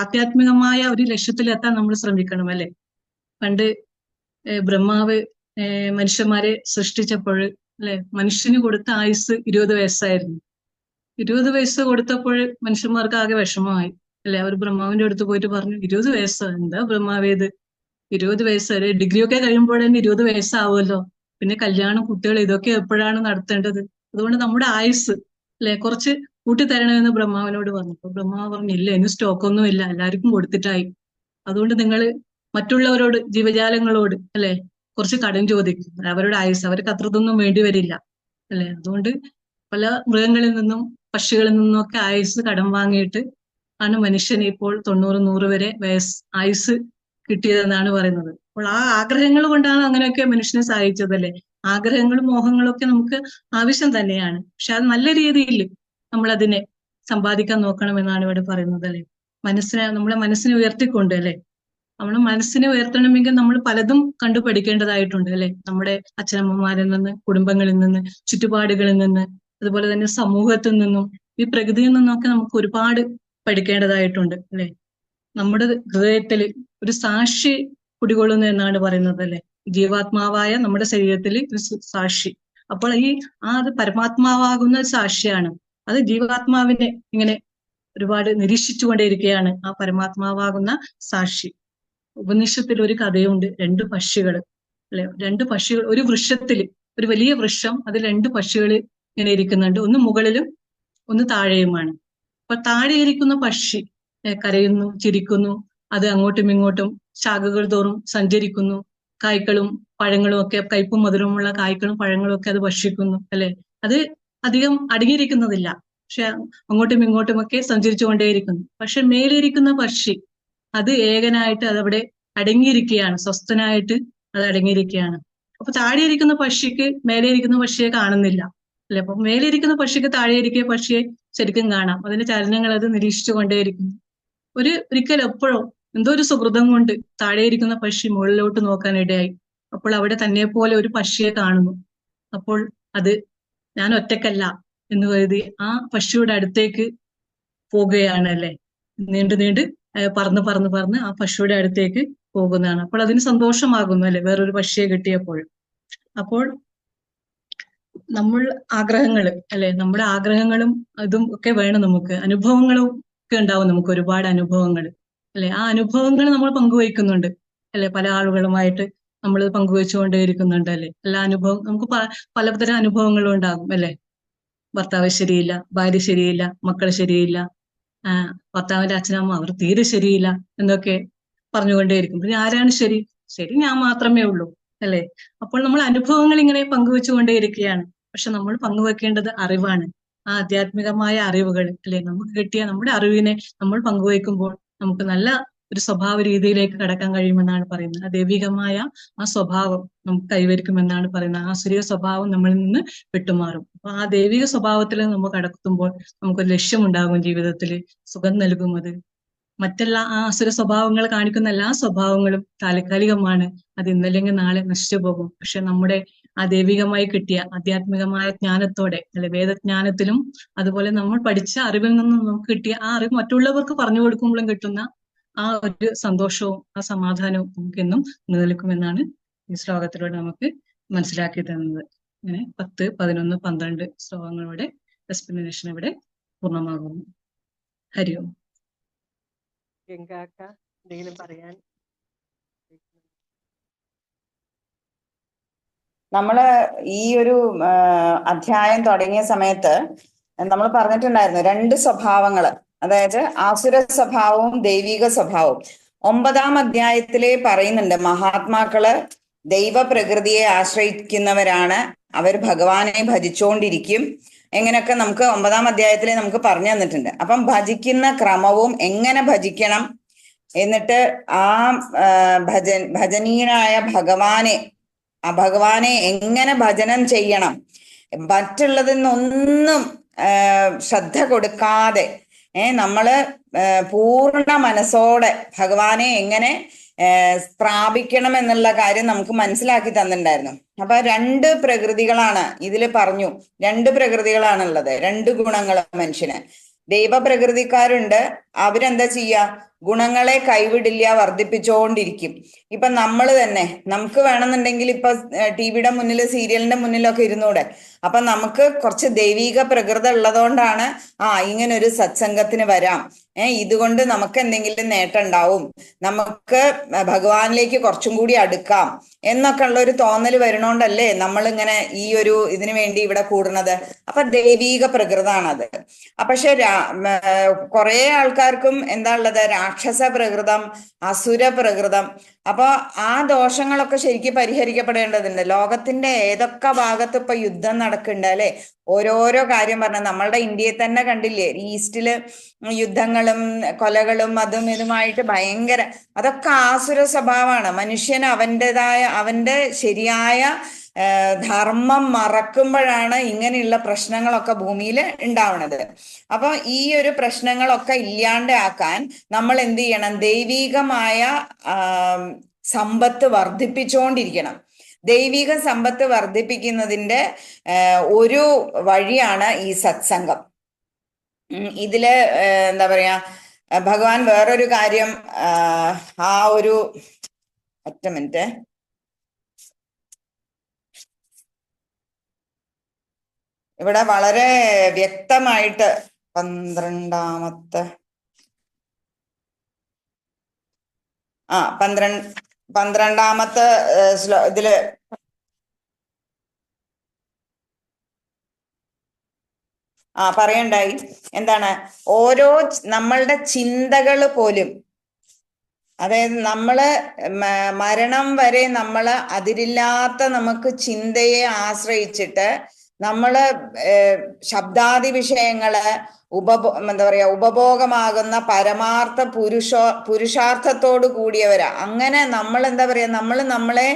ആധ്യാത്മികമായ ഒരു ലക്ഷ്യത്തിലെത്താൻ നമ്മൾ ശ്രമിക്കണം അല്ലെ. പണ്ട് ബ്രഹ്മാവ് മനുഷ്യന്മാരെ സൃഷ്ടിച്ചപ്പോൾ അല്ലെ, മനുഷ്യന് കൊടുത്ത ആയുസ് 20 വയസ്സായിരുന്നു. 20 വയസ്സ് കൊടുത്തപ്പോൾ മനുഷ്യന്മാർക്ക് ആകെ വിഷമമായി അല്ലെ. അവർ ബ്രഹ്മാവിന്റെ അടുത്ത് പോയിട്ട് പറഞ്ഞു, 20 വയസ്സ് എന്താ ബ്രഹ്മാവേത്, 20 വയസ്സ് വരെ ഡിഗ്രി ഒക്കെ കഴിയുമ്പോൾ തന്നെ 20 വയസ്സാവുമല്ലോ. പിന്നെ കല്യാണം, കുട്ടികൾ, ഇതൊക്കെ എപ്പോഴാണ് നടത്തേണ്ടത്? അതുകൊണ്ട് നമ്മുടെ ആയുസ് അല്ലെ കുറച്ച് കൂട്ടിത്തരണമെന്ന് ബ്രഹ്മാവിനോട് പറഞ്ഞു. അപ്പൊ ബ്രഹ്മാവ് പറഞ്ഞു, ഇല്ല, ഇനി സ്റ്റോക്കൊന്നും ഇല്ല, എല്ലാവർക്കും കൊടുത്തിട്ടായി. അതുകൊണ്ട് നിങ്ങൾ മറ്റുള്ളവരോട്, ജീവജാലങ്ങളോട് അല്ലെ കുറച്ച് കടം ചോദിക്കും. അവരുടെ ആയുസ്, അവർക്ക് അത്രതൊന്നും വേണ്ടി വരില്ല അല്ലെ. അതുകൊണ്ട് പല മൃഗങ്ങളിൽ നിന്നും പക്ഷികളിൽ നിന്നും ഒക്കെ ആയുസ് കടം വാങ്ങിയിട്ട് ആണ് മനുഷ്യന് ഇപ്പോൾ 90-100 വരെ ആയുസ് കിട്ടിയതെന്നാണ് പറയുന്നത്. അപ്പോൾ ആ ആഗ്രഹങ്ങൾ കൊണ്ടാണ് അങ്ങനെയൊക്കെ മനുഷ്യനെ സഹായിച്ചതല്ലേ. ആഗ്രഹങ്ങളും മോഹങ്ങളും ഒക്കെ നമുക്ക് ആവശ്യം തന്നെയാണ്. പക്ഷെ അത് നല്ല രീതിയിൽ നമ്മൾ അതിനെ സമ്പാദിക്കാൻ നോക്കണമെന്നാണ് ഇവിടെ പറയുന്നത് അല്ലെ. നമ്മളെ മനസ്സിനെ ഉയർത്തിക്കൊണ്ട് അല്ലെ. നമ്മളെ മനസ്സിനെ ഉയർത്തണമെങ്കിൽ നമ്മൾ പലതും കണ്ടു പഠിക്കേണ്ടതായിട്ടുണ്ട് അല്ലെ. നമ്മുടെ അച്ഛനമ്മമാരിൽ നിന്ന്, കുടുംബങ്ങളിൽ നിന്ന്, ചുറ്റുപാടുകളിൽ നിന്ന്, അതുപോലെ തന്നെ സമൂഹത്തിൽ നിന്നും, ഈ പ്രകൃതിയിൽ നിന്നൊക്കെ നമുക്ക് ഒരുപാട് പഠിക്കേണ്ടതായിട്ടുണ്ട് അല്ലെ. നമ്മുടെ ഹൃദയത്തിൽ ഒരു സാക്ഷി കുടികൊള്ളുന്നു എന്നാണ് പറയുന്നത് അല്ലെ. ജീവാത്മാവായ നമ്മുടെ ശരീരത്തിൽ ഒരു സാക്ഷി. അപ്പോൾ അത് പരമാത്മാവാകുന്ന സാക്ഷിയാണ്. അത് ജീവാത്മാവിനെ ഇങ്ങനെ ഒരുപാട് നിരീക്ഷിച്ചുകൊണ്ടേയിരിക്കുകയാണ് ആ പരമാത്മാവാകുന്ന സാക്ഷി. ഉപനിഷത്തിൽ ഒരു കഥയുണ്ട്, 2 പക്ഷികൾ അല്ലെ. 2 പക്ഷികൾ ഒരു വൃക്ഷത്തില്, ഒരു വലിയ വൃക്ഷം, അതിൽ 2 പക്ഷികൾ ഇങ്ങനെ ഇരിക്കുന്നുണ്ട്. ഒന്ന് മുകളിലും ഒന്ന് താഴെയുമാണ്. അപ്പൊ താഴെ ഇരിക്കുന്ന പക്ഷി കരയുന്നു, ചിരിക്കുന്നു. അത് അങ്ങോട്ടും ഇങ്ങോട്ടും ശാഖകൾ തോറും സഞ്ചരിക്കുന്നു. കായ്ക്കളും പഴങ്ങളും ഒക്കെ, കയ്പും മധുരമുള്ള കായ്ക്കളും പഴങ്ങളും ഒക്കെ അത് ഭക്ഷിക്കുന്നു അല്ലെ. അത് അധികം അടങ്ങിയിരിക്കുന്നതില്ല, പക്ഷെ അങ്ങോട്ടും ഇങ്ങോട്ടും ഒക്കെ സഞ്ചരിച്ചുകൊണ്ടേയിരിക്കുന്നു. പക്ഷെ മേലിരിക്കുന്ന പക്ഷി അത് ഏകനായിട്ട് അതവിടെ അടങ്ങിയിരിക്കുകയാണ്, സ്വസ്ഥനായിട്ട് അത് അടങ്ങിയിരിക്കുകയാണ്. അപ്പൊ താഴെ ഇരിക്കുന്ന പക്ഷിക്ക് മേലെ ഇരിക്കുന്ന പക്ഷിയെ കാണുന്നില്ല അല്ലെ. അപ്പൊ മേലെ ഇരിക്കുന്ന പക്ഷിക്ക് താഴെ ഇരിക്കുന്ന പക്ഷിയെ ശരിക്കും കാണാം. അതിന്റെ ചലനങ്ങൾ അത് നിരീക്ഷിച്ചു കൊണ്ടേയിരിക്കുന്നു. ഒരിക്കൽ എപ്പോഴോ എന്തോ ഒരു സുഹൃതം കൊണ്ട് താഴെ ഇരിക്കുന്ന പക്ഷി മുകളിലോട്ട് നോക്കാൻ ഇടയായി. അപ്പോൾ അവിടെ തന്നെ പോലെ ഒരു പക്ഷിയെ കാണുന്നു. അപ്പോൾ അത് ഞാൻ ഒറ്റക്കല്ല എന്ന് കരുതി ആ പക്ഷിയുടെ അടുത്തേക്ക് പോകുകയാണ് അല്ലെ. നീണ്ട് പറന്ന് ആ പക്ഷിയുടെ അടുത്തേക്ക് പോകുന്നതാണ്. അപ്പോൾ അതിന് സന്തോഷമാകുന്നു അല്ലെ, വേറൊരു പക്ഷിയെ കിട്ടിയപ്പോൾ. അപ്പോൾ നമ്മൾ ആഗ്രഹങ്ങൾ അല്ലെ, നമ്മുടെ ആഗ്രഹങ്ങളും അതും ഒക്കെ വേണം നമുക്ക്. അനുഭവങ്ങളും ഒക്കെ ഉണ്ടാവും നമുക്ക്, ഒരുപാട് അനുഭവങ്ങൾ അല്ലെ. ആ അനുഭവങ്ങൾ നമ്മൾ പങ്കുവയ്ക്കുന്നുണ്ട് അല്ലെ. പല ആളുകളുമായിട്ട് നമ്മൾ പങ്കുവെച്ചുകൊണ്ടേയിരിക്കുന്നുണ്ട് അല്ലെ. എല്ലാ അനുഭവം നമുക്ക് പലതരം അനുഭവങ്ങളും ഉണ്ടാകും അല്ലെ. ഭർത്താവ് ശരിയില്ല, ഭാര്യ ശരിയില്ല, മക്കൾ ശരിയില്ല, ഭർത്താവിന്റെ അച്ഛനമ്മ അവർ തീരെ ശരിയില്ല എന്നൊക്കെ പറഞ്ഞുകൊണ്ടേയിരിക്കും. പിന്നെ ആരാണ് ശരി? ശരി ഞാൻ മാത്രമേ ഉള്ളൂ അല്ലെ. അപ്പോൾ നമ്മൾ അനുഭവങ്ങൾ ഇങ്ങനെ പങ്കുവെച്ചുകൊണ്ടേയിരിക്കുകയാണ്. പക്ഷെ നമ്മൾ പങ്കുവെക്കേണ്ടത് അറിവാണ്, ആ ആധ്യാത്മികമായ അറിവുകൾ അല്ലെ. നമുക്ക് കിട്ടിയ നമ്മുടെ അറിവിനെ നമ്മൾ പങ്കുവയ്ക്കുമ്പോൾ നമുക്ക് നല്ല ഒരു സ്വഭാവ രീതിയിലേക്ക് കടക്കാൻ കഴിയുമെന്നാണ് പറയുന്നത്. ആ ദൈവികമായ ആ സ്വഭാവം നമുക്ക് കൈവരിക്കുമെന്നാണ് പറയുന്നത്. ആസുരിക സ്വഭാവം നമ്മളിൽ നിന്ന് വിട്ടുമാറും. അപ്പൊ ആ ദൈവിക സ്വഭാവത്തിൽ നമ്മൾ കടക്കുമ്പോൾ നമുക്കൊരു ലക്ഷ്യമുണ്ടാകും ജീവിതത്തിൽ, സുഖം നൽകും അത്. മറ്റെല്ലാ ആ അസുര സ്വഭാവങ്ങൾ കാണിക്കുന്ന എല്ലാ സ്വഭാവങ്ങളും താൽക്കാലികമാണ്. അത് ഇന്നല്ലെങ്കിൽ നാളെ നശിച്ചു പോകും. പക്ഷെ നമ്മുടെ ആ ദൈവികമായി കിട്ടിയ ആധ്യാത്മികമായ ജ്ഞാനത്തോടെ അല്ലെ, വേദജ്ഞാനത്തിലും അതുപോലെ നമ്മൾ പഠിച്ച അറിവിൽ നിന്നും നമുക്ക് കിട്ടിയ ആ അറിവ് മറ്റുള്ളവർക്ക് പറഞ്ഞു കൊടുക്കുമ്പോഴും കിട്ടുന്ന ആ ഒരു സന്തോഷവും ആ സമാധാനവും നമുക്കെന്നും നിലനിൽക്കുമെന്നാണ് ഈ ശ്ലോകത്തിലൂടെ നമുക്ക് മനസ്സിലാക്കി തന്നത്. ഇങ്ങനെ 10, 11, 12 ശ്ലോകങ്ങളുടെ എക്സ്പ്ലനേഷൻ ഇവിടെ പൂർണ്ണമാകുന്നു. ഹരി ഓം. ഗംഗാക്ക എന്തെങ്കിലും പറയാൻ? നമ്മള് ഈ ഒരു അധ്യായം തുടങ്ങിയ സമയത്ത് നമ്മൾ പറഞ്ഞിട്ടുണ്ടായിരുന്നു 2 സ്വഭാവങ്ങള്, അതായത് ആസുര സ്വഭാവവും ദൈവിക സ്വഭാവവും. 9-ാം അധ്യായത്തിലെ പറയുന്നുണ്ട്, മഹാത്മാക്കള് ദൈവപ്രകൃതിയെ ആശ്രയിക്കുന്നവരാണ്, അവർ ഭഗവാനെ ഭജിച്ചുകൊണ്ടിരിക്കും. എങ്ങനെയൊക്കെ നമുക്ക് 9-ാം അധ്യായത്തിൽ നമുക്ക് പറഞ്ഞു തന്നിട്ടുണ്ട്. അപ്പം ഭജിക്കുന്ന ക്രമവും എങ്ങനെ ഭജിക്കണം, എന്നിട്ട് ആ ഭജനീയനായ ഭഗവാനെ എങ്ങനെ ഭജനം ചെയ്യണം, മറ്റുള്ളതിൽ നിന്നൊന്നും ശ്രദ്ധ കൊടുക്കാതെ നമ്മള് പൂർണ്ണ മനസ്സോടെ ഭഗവാനെ എങ്ങനെ പ്രാപിക്കണം എന്നുള്ള കാര്യം നമുക്ക് മനസ്സിലാക്കി തന്നിട്ടുണ്ടായിരുന്നു. അപ്പൊ 2 പ്രകൃതികളാണ് ഇതിൽ പറഞ്ഞു. 2 പ്രകൃതികളാണുള്ളത്, 2 ഗുണങ്ങൾ മനുഷ്യന്. ദൈവപ്രകൃതിക്കാരുണ്ട്, അവരെന്താ ചെയ്യുക, ഗുണങ്ങളെ കൈവിടില്ല, വർദ്ധിപ്പിച്ചുകൊണ്ടിരിക്കും. ഇപ്പൊ നമ്മൾ തന്നെ, നമുക്ക് വേണമെന്നുണ്ടെങ്കിൽ ഇപ്പൊ ടിവിയുടെ മുന്നിൽ സീരിയലിന്റെ മുന്നിലൊക്കെ ഇരുന്നൂടെ. അപ്പൊ നമുക്ക് കുറച്ച് ദൈവിക പ്രകൃതം ഉള്ളതുകൊണ്ടാണ് ഇങ്ങനെ ഒരു സത്സംഗത്തിന് വരാം, ഇതുകൊണ്ട് നമുക്ക് എന്തെങ്കിലും നേട്ടം ഉണ്ടാവും, നമുക്ക് ഭഗവാനിലേക്ക് കുറച്ചും കൂടി അടുക്കാം എന്നൊക്കെ ഉള്ള ഒരു തോന്നൽ വരണോണ്ടല്ലേ നമ്മൾ ഇങ്ങനെ ഈ ഒരു ഇതിനു വേണ്ടി ഇവിടെ കൂടുന്നത്. അപ്പൊ ദൈവീക പ്രകൃതാണത്. പക്ഷെ കുറെ ആൾക്കാർക്കും എന്താ ഉള്ളത്, രാക്ഷസ പ്രകൃതം, അസുര പ്രകൃതം. അപ്പൊ ആ ദോഷങ്ങളൊക്കെ ശരിക്കും പരിഹരിക്കപ്പെടേണ്ടതുണ്ട്. ലോകത്തിന്റെ ഏതൊക്കെ ഭാഗത്ത് ഇപ്പൊ യുദ്ധം നടക്കുന്നുണ്ട് അല്ലെ, ഓരോരോ കാര്യം പറഞ്ഞ നമ്മളുടെ ഇന്ത്യയിൽ തന്നെ കണ്ടില്ലേ, ഈസ്റ്റില് യുദ്ധങ്ങളും കൊലകളും അതും ഇതുമായിട്ട് ഭയങ്കര, അതൊക്കെ ആസുര സ്വഭാവമാണ്. മനുഷ്യന് അവന്റെ ശരിയായ ധർമ്മം മറക്കുമ്പോഴാണ് ഇങ്ങനെയുള്ള പ്രശ്നങ്ങളൊക്കെ ഭൂമിയിൽ ഉണ്ടാവുന്നത്. അപ്പൊ ഈ ഒരു പ്രശ്നങ്ങളൊക്കെ ഇല്ലാണ്ട് ആക്കാൻ നമ്മൾ എന്ത് ചെയ്യണം, ദൈവികമായ സമ്പത്ത് വർദ്ധിപ്പിച്ചുകൊണ്ടിരിക്കണം. ദൈവിക സമ്പത്ത് വർദ്ധിപ്പിക്കുന്നതിന്റെ ഒരു വഴിയാണ് ഈ സത്സംഗം. ഇതില് എന്താ പറയാ, ഭഗവാൻ വേറൊരു കാര്യം ഒറ്റ മിനിറ്റ്, ഇവിടെ വളരെ വ്യക്തമായിട്ട് 12ാമത്തെ ഇതില് പറയണ്ടായി. എന്താണ്, ഓരോ നമ്മളുടെ ചിന്തകൾ പോലും, അതായത് നമ്മള് മരണം വരെ നമ്മള് അതിരില്ലാത്ത നമുക്ക് ചിന്തയെ ആശ്രയിച്ചിട്ട് നമ്മള് ശബ്ദാദി വിഷയങ്ങള് ഉപഭോഗമാകുന്ന പരമാർത്ഥ പുരുഷാർത്ഥത്തോട് കൂടിയവരാ. അങ്ങനെ നമ്മൾ എന്താ പറയാ, നമ്മളെ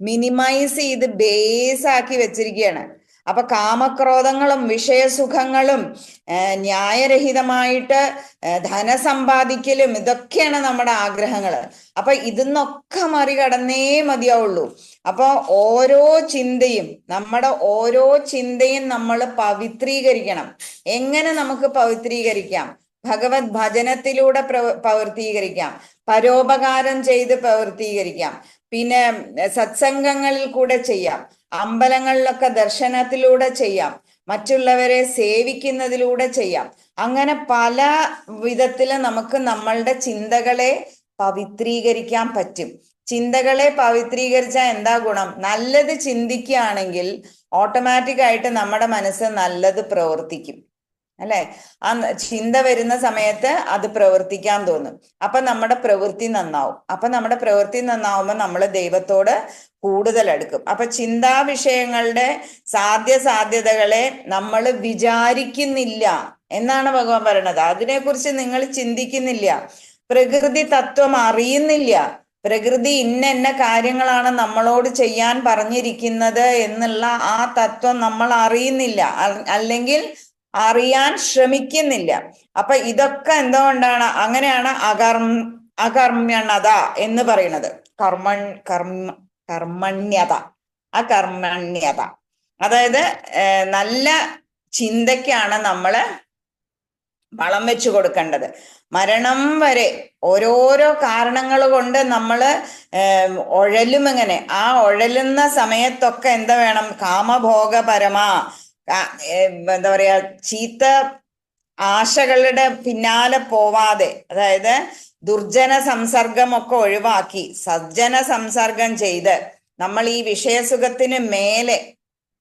മിനിമൈസ് ചെയ്ത് ബേസ് ആക്കി വെച്ചിരിക്കുകയാണ്. അപ്പൊ കാമക്രോധങ്ങളും വിഷയസുഖങ്ങളും ന്യായരഹിതമായിട്ട് ധനസമ്പാദിക്കലും ഇതൊക്കെയാണ് നമ്മുടെ ആഗ്രഹങ്ങള്. അപ്പൊ ഇതിന്നൊക്കെ മറികടന്നേ മതിയാവുള്ളൂ. അപ്പൊ നമ്മുടെ ഓരോ ചിന്തയും നമ്മൾ പവിത്രീകരിക്കണം. എങ്ങനെ നമുക്ക് പവിത്രീകരിക്കാം? ഭഗവത് ഭജനത്തിലൂടെ പവിത്രീകരിക്കാം, പരോപകാരം ചെയ്ത് പവിത്രീകരിക്കാം, പിന്നെ സത്സംഗങ്ങളിൽ കൂടെ ചെയ്യാം, അമ്പലങ്ങളിലൊക്കെ ദർശനത്തിലൂടെ ചെയ്യാം, മറ്റുള്ളവരെ സേവിക്കുന്നതിലൂടെ ചെയ്യാം. അങ്ങനെ പല വിധത്തില് നമുക്ക് നമ്മളുടെ ചിന്തകളെ പവിത്രീകരിക്കാൻ പറ്റും. ചിന്തകളെ പവിത്രീകരിച്ചാൽ എന്താ ഗുണം? നല്ലത് ചിന്തിക്കുകയാണെങ്കിൽ ഓട്ടോമാറ്റിക് ആയിട്ട് നമ്മുടെ മനസ്സ് നല്ലത് പ്രവർത്തിക്കും അല്ലെ. ആ ചിന്ത വരുന്ന സമയത്ത് അത് പ്രവർത്തിക്കാൻ തോന്നും. അപ്പൊ നമ്മുടെ പ്രവൃത്തി നന്നാവും. അപ്പൊ നമ്മുടെ പ്രവൃത്തി നന്നാവുമ്പോൾ നമ്മൾ ദൈവത്തോട് കൂടുതൽ അടുക്കും. അപ്പൊ ചിന്താ വിഷയങ്ങളുടെ സാധ്യതകളെ നമ്മൾ വിചാരിക്കുന്നില്ല എന്നാണ് ഭഗവാൻ പറയണത്. അതിനെക്കുറിച്ച് നിങ്ങൾ ചിന്തിക്കുന്നില്ല, പ്രകൃതി തത്വം അറിയുന്നില്ല, പ്രകൃതി ഇന്ന കാര്യങ്ങളാണ് നമ്മളോട് ചെയ്യാൻ പറഞ്ഞിരിക്കുന്നത് എന്നുള്ള ആ തത്വം നമ്മൾ അറിയുന്നില്ല, അല്ലെങ്കിൽ അറിയാൻ ശ്രമിക്കുന്നില്ല. അപ്പൊ ഇതൊക്കെ എന്തുകൊണ്ടാണ്? അങ്ങനെയാണ് അകർമ്മ്യണത എന്ന് പറയുന്നത്. കർമ്മണ്യത, അകർമ്മണ്യത. അതായത് നല്ല ചിന്തയ്ക്കാണ് നമ്മള് വളം വെച്ചു കൊടുക്കേണ്ടത്. മരണം വരെ ഓരോരോ കാരണങ്ങൾ കൊണ്ട് നമ്മള് ഇങ്ങനെ ആ ഉഴലുന്ന സമയത്തൊക്കെ എന്താ വേണം? കാമഭോഗപരമാ, എന്താ പറയാ, ചീത്ത ആശകളുടെ പിന്നാലെ പോവാതെ, അതായത് ദുർജന സംസർഗമൊക്കെ ഒഴിവാക്കി സജ്ജന സംസർഗം ചെയ്ത് നമ്മൾ ഈ വിഷയസുഖത്തിന് മേലെ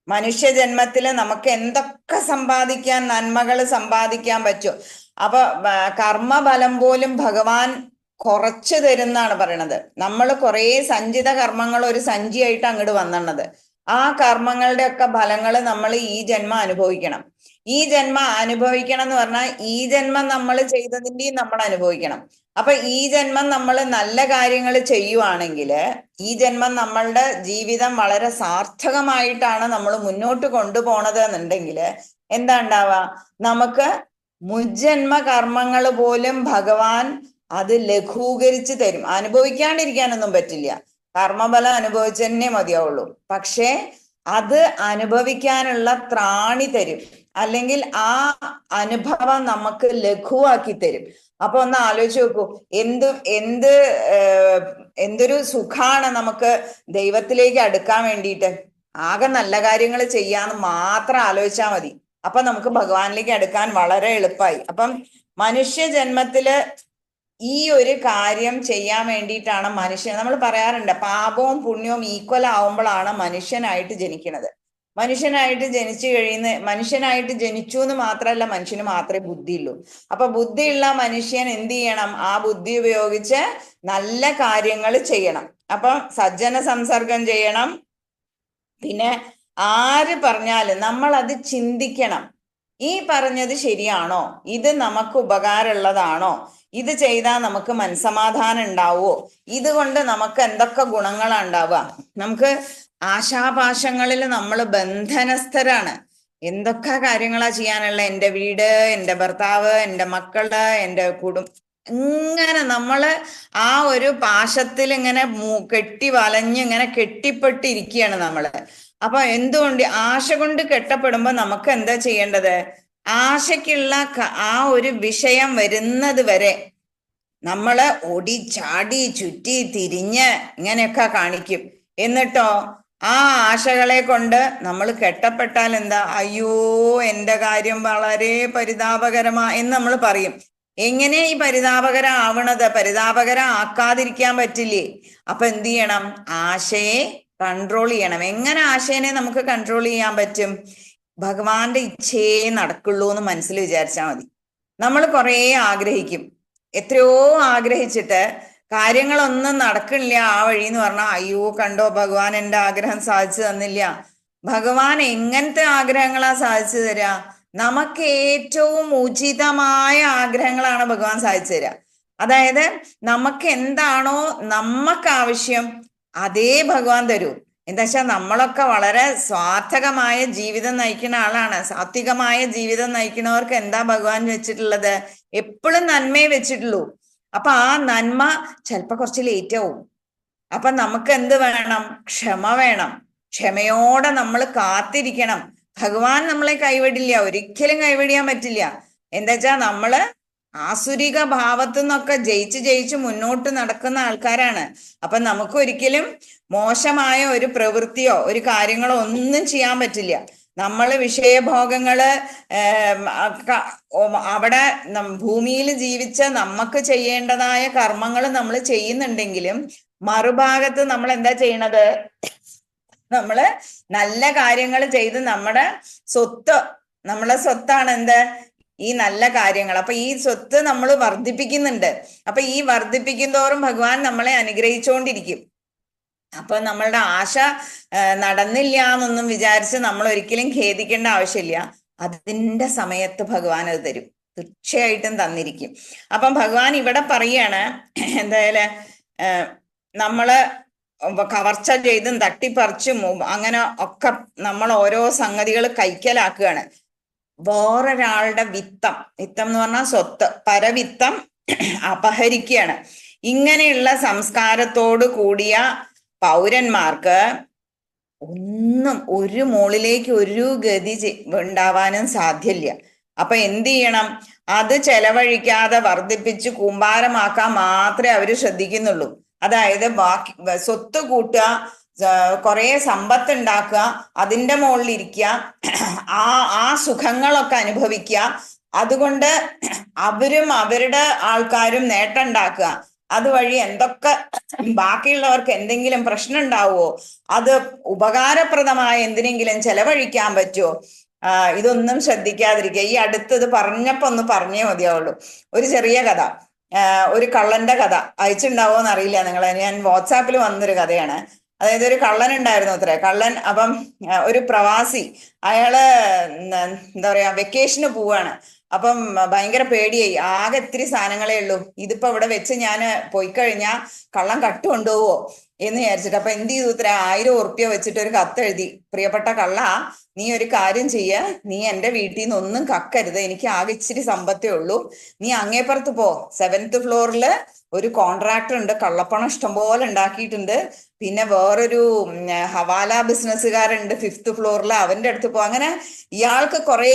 മനുഷ്യജന്മത്തില് നമുക്ക് എന്തൊക്കെ സമ്പാദിക്കാൻ, നന്മകൾ സമ്പാദിക്കാൻ പറ്റും. അപ്പൊ കർമ്മഫലം പോലും ഭഗവാൻ കുറച്ച് തരുന്നാണ് പറയണത്. നമ്മൾ കുറേ സഞ്ചിത കർമ്മങ്ങൾ ഒരു സഞ്ചിയായിട്ട് അങ്ങോട്ട് വന്നത്. ആ കർമ്മങ്ങളുടെ ഒക്കെ ഫലങ്ങൾ നമ്മൾ ഈ ജന്മം അനുഭവിക്കണം. ഈ ജന്മം അനുഭവിക്കണം എന്ന് പറഞ്ഞാൽ ഈ ജന്മം നമ്മൾ ചെയ്തതിൻ്റെയും നമ്മൾ അനുഭവിക്കണം. അപ്പൊ ഈ ജന്മം നമ്മൾ നല്ല കാര്യങ്ങൾ ചെയ്യുവാണെങ്കിൽ ഈ ജന്മം നമ്മളുടെ ജീവിതം വളരെ സാർത്ഥകമായിട്ടാണ് നമ്മൾ മുന്നോട്ട് കൊണ്ടുപോണത് എന്നുണ്ടെങ്കിൽ എന്താ ഉണ്ടാവുക? നമുക്ക് മുജ്ജന്മ കർമ്മങ്ങൾ പോലും ഭഗവാൻ അത് ലഘൂകരിച്ച് തരും. അനുഭവിക്കാണ്ടിരിക്കാനൊന്നും പറ്റില്ല, കർമ്മഫലം അനുഭവിച്ചു തന്നെ മതിയാവുള്ളൂ. പക്ഷേ അത് അനുഭവിക്കാനുള്ള ത്രാണി തരും. അല്ലെങ്കിൽ ആ അനുഭവം നമുക്ക് ലഘുവാക്കി തരും. അപ്പൊ ഒന്ന് ആലോചിച്ച് നോക്കൂ, എന്തൊരു സുഖാണ് നമുക്ക് ദൈവത്തിലേക്ക് അടുക്കാൻ വേണ്ടിയിട്ട്. ആകെ നല്ല കാര്യങ്ങൾ ചെയ്യാന്ന് മാത്രം ആലോചിച്ചാൽ മതി, അപ്പൊ നമുക്ക് ഭഗവാനിലേക്ക് അടുക്കാൻ വളരെ എളുപ്പമായി. അപ്പം മനുഷ്യ ജന്മത്തില് ഈ ഒരു കാര്യം ചെയ്യാൻ വേണ്ടിയിട്ടാണ് നമ്മൾ പറയാറുണ്ട്, പാപവും പുണ്യവും ഈക്വൽ ആവുമ്പോഴാണ് മനുഷ്യനായിട്ട് ജനിക്കുന്നത്. മനുഷ്യനായിട്ട് ജനിച്ചു എന്ന് മാത്രമല്ല, മനുഷ്യന് മാത്രമേ ബുദ്ധിയുള്ളൂ. അപ്പൊ ബുദ്ധിയുള്ള മനുഷ്യൻ എന്ത് ചെയ്യണം? ആ ബുദ്ധി ഉപയോഗിച്ച് നല്ല കാര്യങ്ങൾ ചെയ്യണം. അപ്പൊ സജ്ജന സംസർഗം ചെയ്യണം. പിന്നെ ആര് പറഞ്ഞാലും നമ്മൾ അത് ചിന്തിക്കണം, ഈ പറഞ്ഞത് ശരിയാണോ, ഇത് നമുക്ക് ഉപകാരമുള്ളതാണോ, ഇത് ചെയ്താൽ നമുക്ക് മനസ്സമാധാനം ഉണ്ടാവുമോ, ഇതുകൊണ്ട് നമുക്ക് എന്തൊക്കെ ഗുണങ്ങളാണ് ഉണ്ടാവുക. നമുക്ക് ആശാപാശങ്ങളിൽ നമ്മൾ ബന്ധനസ്ഥരാണ്. എന്തൊക്കെ കാര്യങ്ങളാ ചെയ്യാനുള്ള, എൻ്റെ വീട്, എൻ്റെ ഭർത്താവ്, എൻ്റെ മക്കള്, എൻ്റെ ഇങ്ങനെ നമ്മള് ആ ഒരു പാശത്തിൽ ഇങ്ങനെ കെട്ടി വലഞ്ഞ് ഇങ്ങനെ കെട്ടിപ്പെട്ടിരിക്കുകയാണ് നമ്മള്. അപ്പൊ എന്തുകൊണ്ട്? ആശ കൊണ്ട് കെട്ടപ്പെടുമ്പോ നമുക്ക് എന്താ ചെയ്യേണ്ടത്? ആശയ്ക്കുള്ള ആ ഒരു വിഷയം വരുന്നത് വരെ നമ്മള് ഓടി ചാടി ചുറ്റി തിരിഞ്ഞ് ഇങ്ങനെയൊക്കെ കാണിക്കും. എന്നിട്ടോ ആ ആശകളെ കൊണ്ട് നമ്മൾ കെട്ടപ്പെട്ടാൽ എന്താ? അയ്യോ, എൻ്റെ കാര്യം വളരെ എന്ന് നമ്മൾ പറയും. എങ്ങനെ ഈ പരിതാപകരം ആക്കാതിരിക്കാൻ പറ്റില്ലേ? അപ്പൊ എന്ത് ചെയ്യണം? ആശയെ കൺട്രോൾ ചെയ്യണം. എങ്ങനെ ആശയനെ നമുക്ക് കൺട്രോൾ ചെയ്യാൻ പറ്റും? ഭഗവാന്റെ ഇച്ഛയെ നടക്കുള്ളൂ എന്ന് മനസ്സിൽ വിചാരിച്ചാൽ മതി. നമ്മൾ കുറേ ആഗ്രഹിക്കും, എത്രയോ ആഗ്രഹിച്ചിട്ട് കാര്യങ്ങളൊന്നും നടക്കണില്ല ആ വഴി എന്ന് പറഞ്ഞാൽ, അയ്യോ കണ്ടോ, ഭഗവാൻ എൻ്റെ ആഗ്രഹം സാധിച്ചു തന്നില്ല. ഭഗവാൻ എങ്ങനത്തെ ആഗ്രഹങ്ങളാ സാധിച്ചു തരാ? നമുക്ക് ഏറ്റവും ഉചിതമായ ആഗ്രഹങ്ങളാണ് ഭഗവാൻ സാധിച്ചു തരാ. അതായത് നമുക്ക് എന്താണോ നമുക്ക് ആവശ്യം അതേ ഭഗവാൻ തരൂ. എന്താ വെച്ചാൽ നമ്മളൊക്കെ വളരെ സ്വാർത്ഥകമായ ജീവിതം നയിക്കുന്ന ആളാണ്. സാത്വികമായ ജീവിതം നയിക്കുന്നവർക്ക് എന്താ ഭഗവാൻ വെച്ചിട്ടുള്ളത്? എപ്പോഴും നന്മയെ വെച്ചിട്ടുള്ളൂ. അപ്പൊ ആ നന്മ ചിലപ്പോ കുറച്ച് ലേറ്റ് ആവും. അപ്പൊ നമുക്ക് എന്ത് വേണം? ക്ഷമ വേണം. ക്ഷമയോടെ നമ്മൾ കാത്തിരിക്കണം. ഭഗവാൻ നമ്മളെ കൈവിടില്ല, ഒരിക്കലും കൈവിടിയാൻ പറ്റില്ല. എന്താ വെച്ചാൽ നമ്മള് ആസുരിക ഭാവത്തു നിന്നൊക്കെ ജയിച്ച് മുന്നോട്ട് നടക്കുന്ന ആൾക്കാരാണ്. അപ്പൊ നമുക്ക് ഒരിക്കലും മോശമായ ഒരു പ്രവൃത്തിയോ ഒരു കാര്യങ്ങളോ ഒന്നും ചെയ്യാൻ പറ്റില്ല. നമ്മൾ വിഷയഭോഗങ്ങള് അവിടെ ഭൂമിയിൽ ജീവിച്ച നമുക്ക് ചെയ്യേണ്ടതായ കർമ്മങ്ങൾ നമ്മൾ ചെയ്യുന്നുണ്ടെങ്കിലും മറുഭാഗത്ത് നമ്മൾ എന്താ ചെയ്യണത്? നമ്മള് നല്ല കാര്യങ്ങൾ ചെയ്ത് നമ്മളെ സ്വത്താണ് എന്ത്? ഈ നല്ല കാര്യങ്ങൾ. അപ്പൊ ഈ സ്വത്ത് നമ്മൾ വർദ്ധിപ്പിക്കുന്നുണ്ട്. അപ്പൊ ഈ വർദ്ധിപ്പിക്കുന്തോറും ഭഗവാൻ നമ്മളെ അനുഗ്രഹിച്ചുകൊണ്ടിരിക്കും. അപ്പൊ നമ്മളുടെ ആശ നടന്നില്ല എന്നൊന്നും വിചാരിച്ച് നമ്മൾ ഒരിക്കലും ഖേദിക്കേണ്ട ആവശ്യമില്ല. അതിന്റെ സമയത്ത് ഭഗവാൻ അത് തരും, തീർച്ചയായിട്ടും തന്നിരിക്കും. അപ്പം ഭഗവാൻ ഇവിടെ പറയാണ്, എന്തായാലും നമ്മള് കവർച്ച ചെയ്തും തട്ടിപ്പറിച്ചും അങ്ങനെ ഒക്കെ നമ്മൾ ഓരോ സംഗതികൾ കൈക്കലാക്കുകയാണ്. വേറൊരാളുടെ വിത്തം എന്ന് പറഞ്ഞാൽ സ്വത്ത്, പരവിത്തം അപഹരിക്കുകയാണ്. ഇങ്ങനെയുള്ള സംസ്കാരത്തോട് കൂടിയ പൗരന്മാർക്ക് ഒരു മുകളിലേക്ക് ഒരു ഗതി ഉണ്ടാവാനും സാധ്യമില്ല. അപ്പൊ എന്ത് ചെയ്യണം? അത് ചെലവഴിക്കാതെ വർദ്ധിപ്പിച്ച് കൂമ്പാരമാക്കാൻ മാത്രമേ അവര് ശ്രദ്ധിക്കുന്നുള്ളൂ. അതായത് ബാക്കി സ്വത്ത് കൂട്ടുക, കുറെ സമ്പത്ത് ഉണ്ടാക്കുക, അതിൻ്റെ മുകളിൽ ഇരിക്കുക, ആ സുഖങ്ങളൊക്കെ അനുഭവിക്കുക. അതുകൊണ്ട് അവരും അവരുടെ ആൾക്കാരും നേട്ടം ഉണ്ടാക്കുക. അതുവഴി എന്തൊക്കെ ബാക്കിയുള്ളവർക്ക് എന്തെങ്കിലും പ്രശ്നം ഉണ്ടാവുമോ, അത് ഉപകാരപ്രദമായ എന്തിനെങ്കിലും ചെലവഴിക്കാൻ പറ്റുമോ, ഇതൊന്നും ശ്രദ്ധിക്കാതിരിക്കുക. ഈ അടുത്തത് പറഞ്ഞപ്പോ ഒന്ന് പറഞ്ഞേ മതിയാവുള്ളൂ. ഒരു ചെറിയ കഥ, ഒരു കള്ളന്റെ കഥ അയച്ചിട്ടുണ്ടാവോ എന്നറിയില്ല നിങ്ങളെ. ഞാൻ വാട്സാപ്പിൽ വന്നൊരു കഥയാണ്. അതായത് ഒരു കള്ളൻ ഉണ്ടായിരുന്നു അത്രേ. കള്ളൻ അപ്പം ഒരു പ്രവാസി, അയാള് എന്താ പറയാ വെക്കേഷന് പോവാണ്. അപ്പം ഭയങ്കര പേടിയായി. ആകെ ഇത്തിരി സാധനങ്ങളേ ഉള്ളൂ. ഇതിപ്പോ ഇവിടെ വെച്ച് ഞാൻ പോയി കഴിഞ്ഞാൽ കള്ളൻ കട്ട് കൊണ്ടുപോവോ എന്ന് വിചാരിച്ചിട്ട് അപ്പൊ എന്ത് ചെയ്തു? 1000 ഉറുപ്പ്യ വെച്ചിട്ട് ഒരു കത്തെഴുതി, പ്രിയപ്പെട്ട കള്ള, നീ ഒരു കാര്യം ചെയ്യ, നീ എൻ്റെ വീട്ടിൽ നിന്ന് ഒന്നും കക്കരുത്, എനിക്ക് ആകെ ഇച്ചിരി സമ്പത്തേ ഉള്ളൂ, നീ അങ്ങേപ്പുറത്ത് പോ, 7th ഫ്ലോറിൽ ഒരു കോൺട്രാക്ടർ ഉണ്ട്, കള്ളപ്പണം ഇഷ്ടംപോലെ ഉണ്ടാക്കിയിട്ടുണ്ട്, പിന്നെ വേറൊരു ഹവാല ബിസിനസ്സുകാരുണ്ട് 5th ഫ്ലോറിൽ, അവന്റെ അടുത്ത് പോ. അങ്ങനെ ഇയാൾക്ക് കുറേ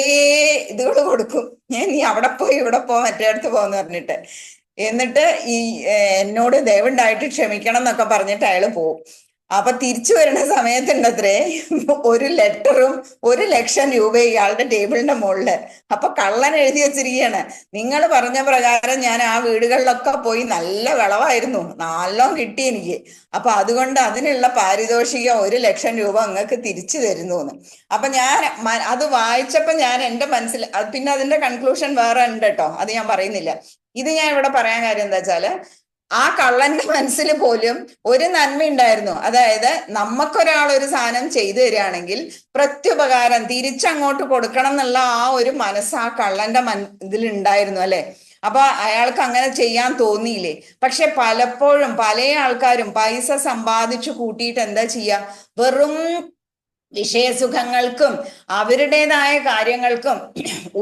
ഇതുകൾ കൊടുക്കും. നീ അവിടെ പോയി ഇവിടെ പോ, മറ്റേ അടുത്ത് പോന്ന് പറഞ്ഞിട്ട്. എന്നിട്ട് ഈ എന്നോട് ദയവുണ്ടായിട്ട് ക്ഷമിക്കണം എന്നൊക്കെ പറഞ്ഞിട്ട് അയാൾ പോവും. അപ്പൊ തിരിച്ചു വരുന്ന സമയത്തുണ്ടത്രേ ഒരു ലെറ്ററും 1,00,000 രൂപ ഇയാളുടെ ടേബിളിന്റെ മുകളില്. അപ്പൊ കള്ളൻ എഴുതി വെച്ചിരിക്കുകയാണ്, നിങ്ങൾ പറഞ്ഞ പ്രകാരം ഞാൻ ആ വീടുകളിലൊക്കെ പോയി നല്ല വിളവായിരുന്നു, നല്ലോണം കിട്ടി എനിക്ക്. അപ്പൊ അതുകൊണ്ട് അതിനുള്ള പാരിതോഷികം 1,00,000 രൂപ നിങ്ങൾക്ക് തിരിച്ചു തരുന്നു എന്ന്. അപ്പൊ ഞാൻ അത് വായിച്ചപ്പോ ഞാൻ എന്റെ മനസ്സിൽ, പിന്നെ അതിന്റെ കൺക്ലൂഷൻ വേറെ ഉണ്ട് കേട്ടോ, അത് ഞാൻ പറയുന്നില്ല. ഇത് ഞാൻ ഇവിടെ പറയാൻ കാര്യം എന്താ വെച്ചാല്, ആ കള്ളന്റെ മനസ്സിൽ പോലും ഒരു നന്മ ഉണ്ടായിരുന്നു. അതായത് നമുക്കൊരാൾ ഒരു സാധനം ചെയ്തു തരികയാണെങ്കിൽ പ്രത്യുപകാരം തിരിച്ചങ്ങോട്ട് കൊടുക്കണം എന്നുള്ള ആ ഒരു മനസ്സ് ആ കള്ളന്റെ ഇതിലുണ്ടായിരുന്നു അല്ലെ. അപ്പൊ അയാൾക്ക് അങ്ങനെ ചെയ്യാൻ തോന്നിയില്ലേ? പക്ഷെ പലപ്പോഴും പല ആൾക്കാരും പൈസ സമ്പാദിച്ചു കൂട്ടിയിട്ട് എന്താ ചെയ്യാ, വെറും വിഷയസുഖങ്ങൾക്കും അവരുടേതായ കാര്യങ്ങൾക്കും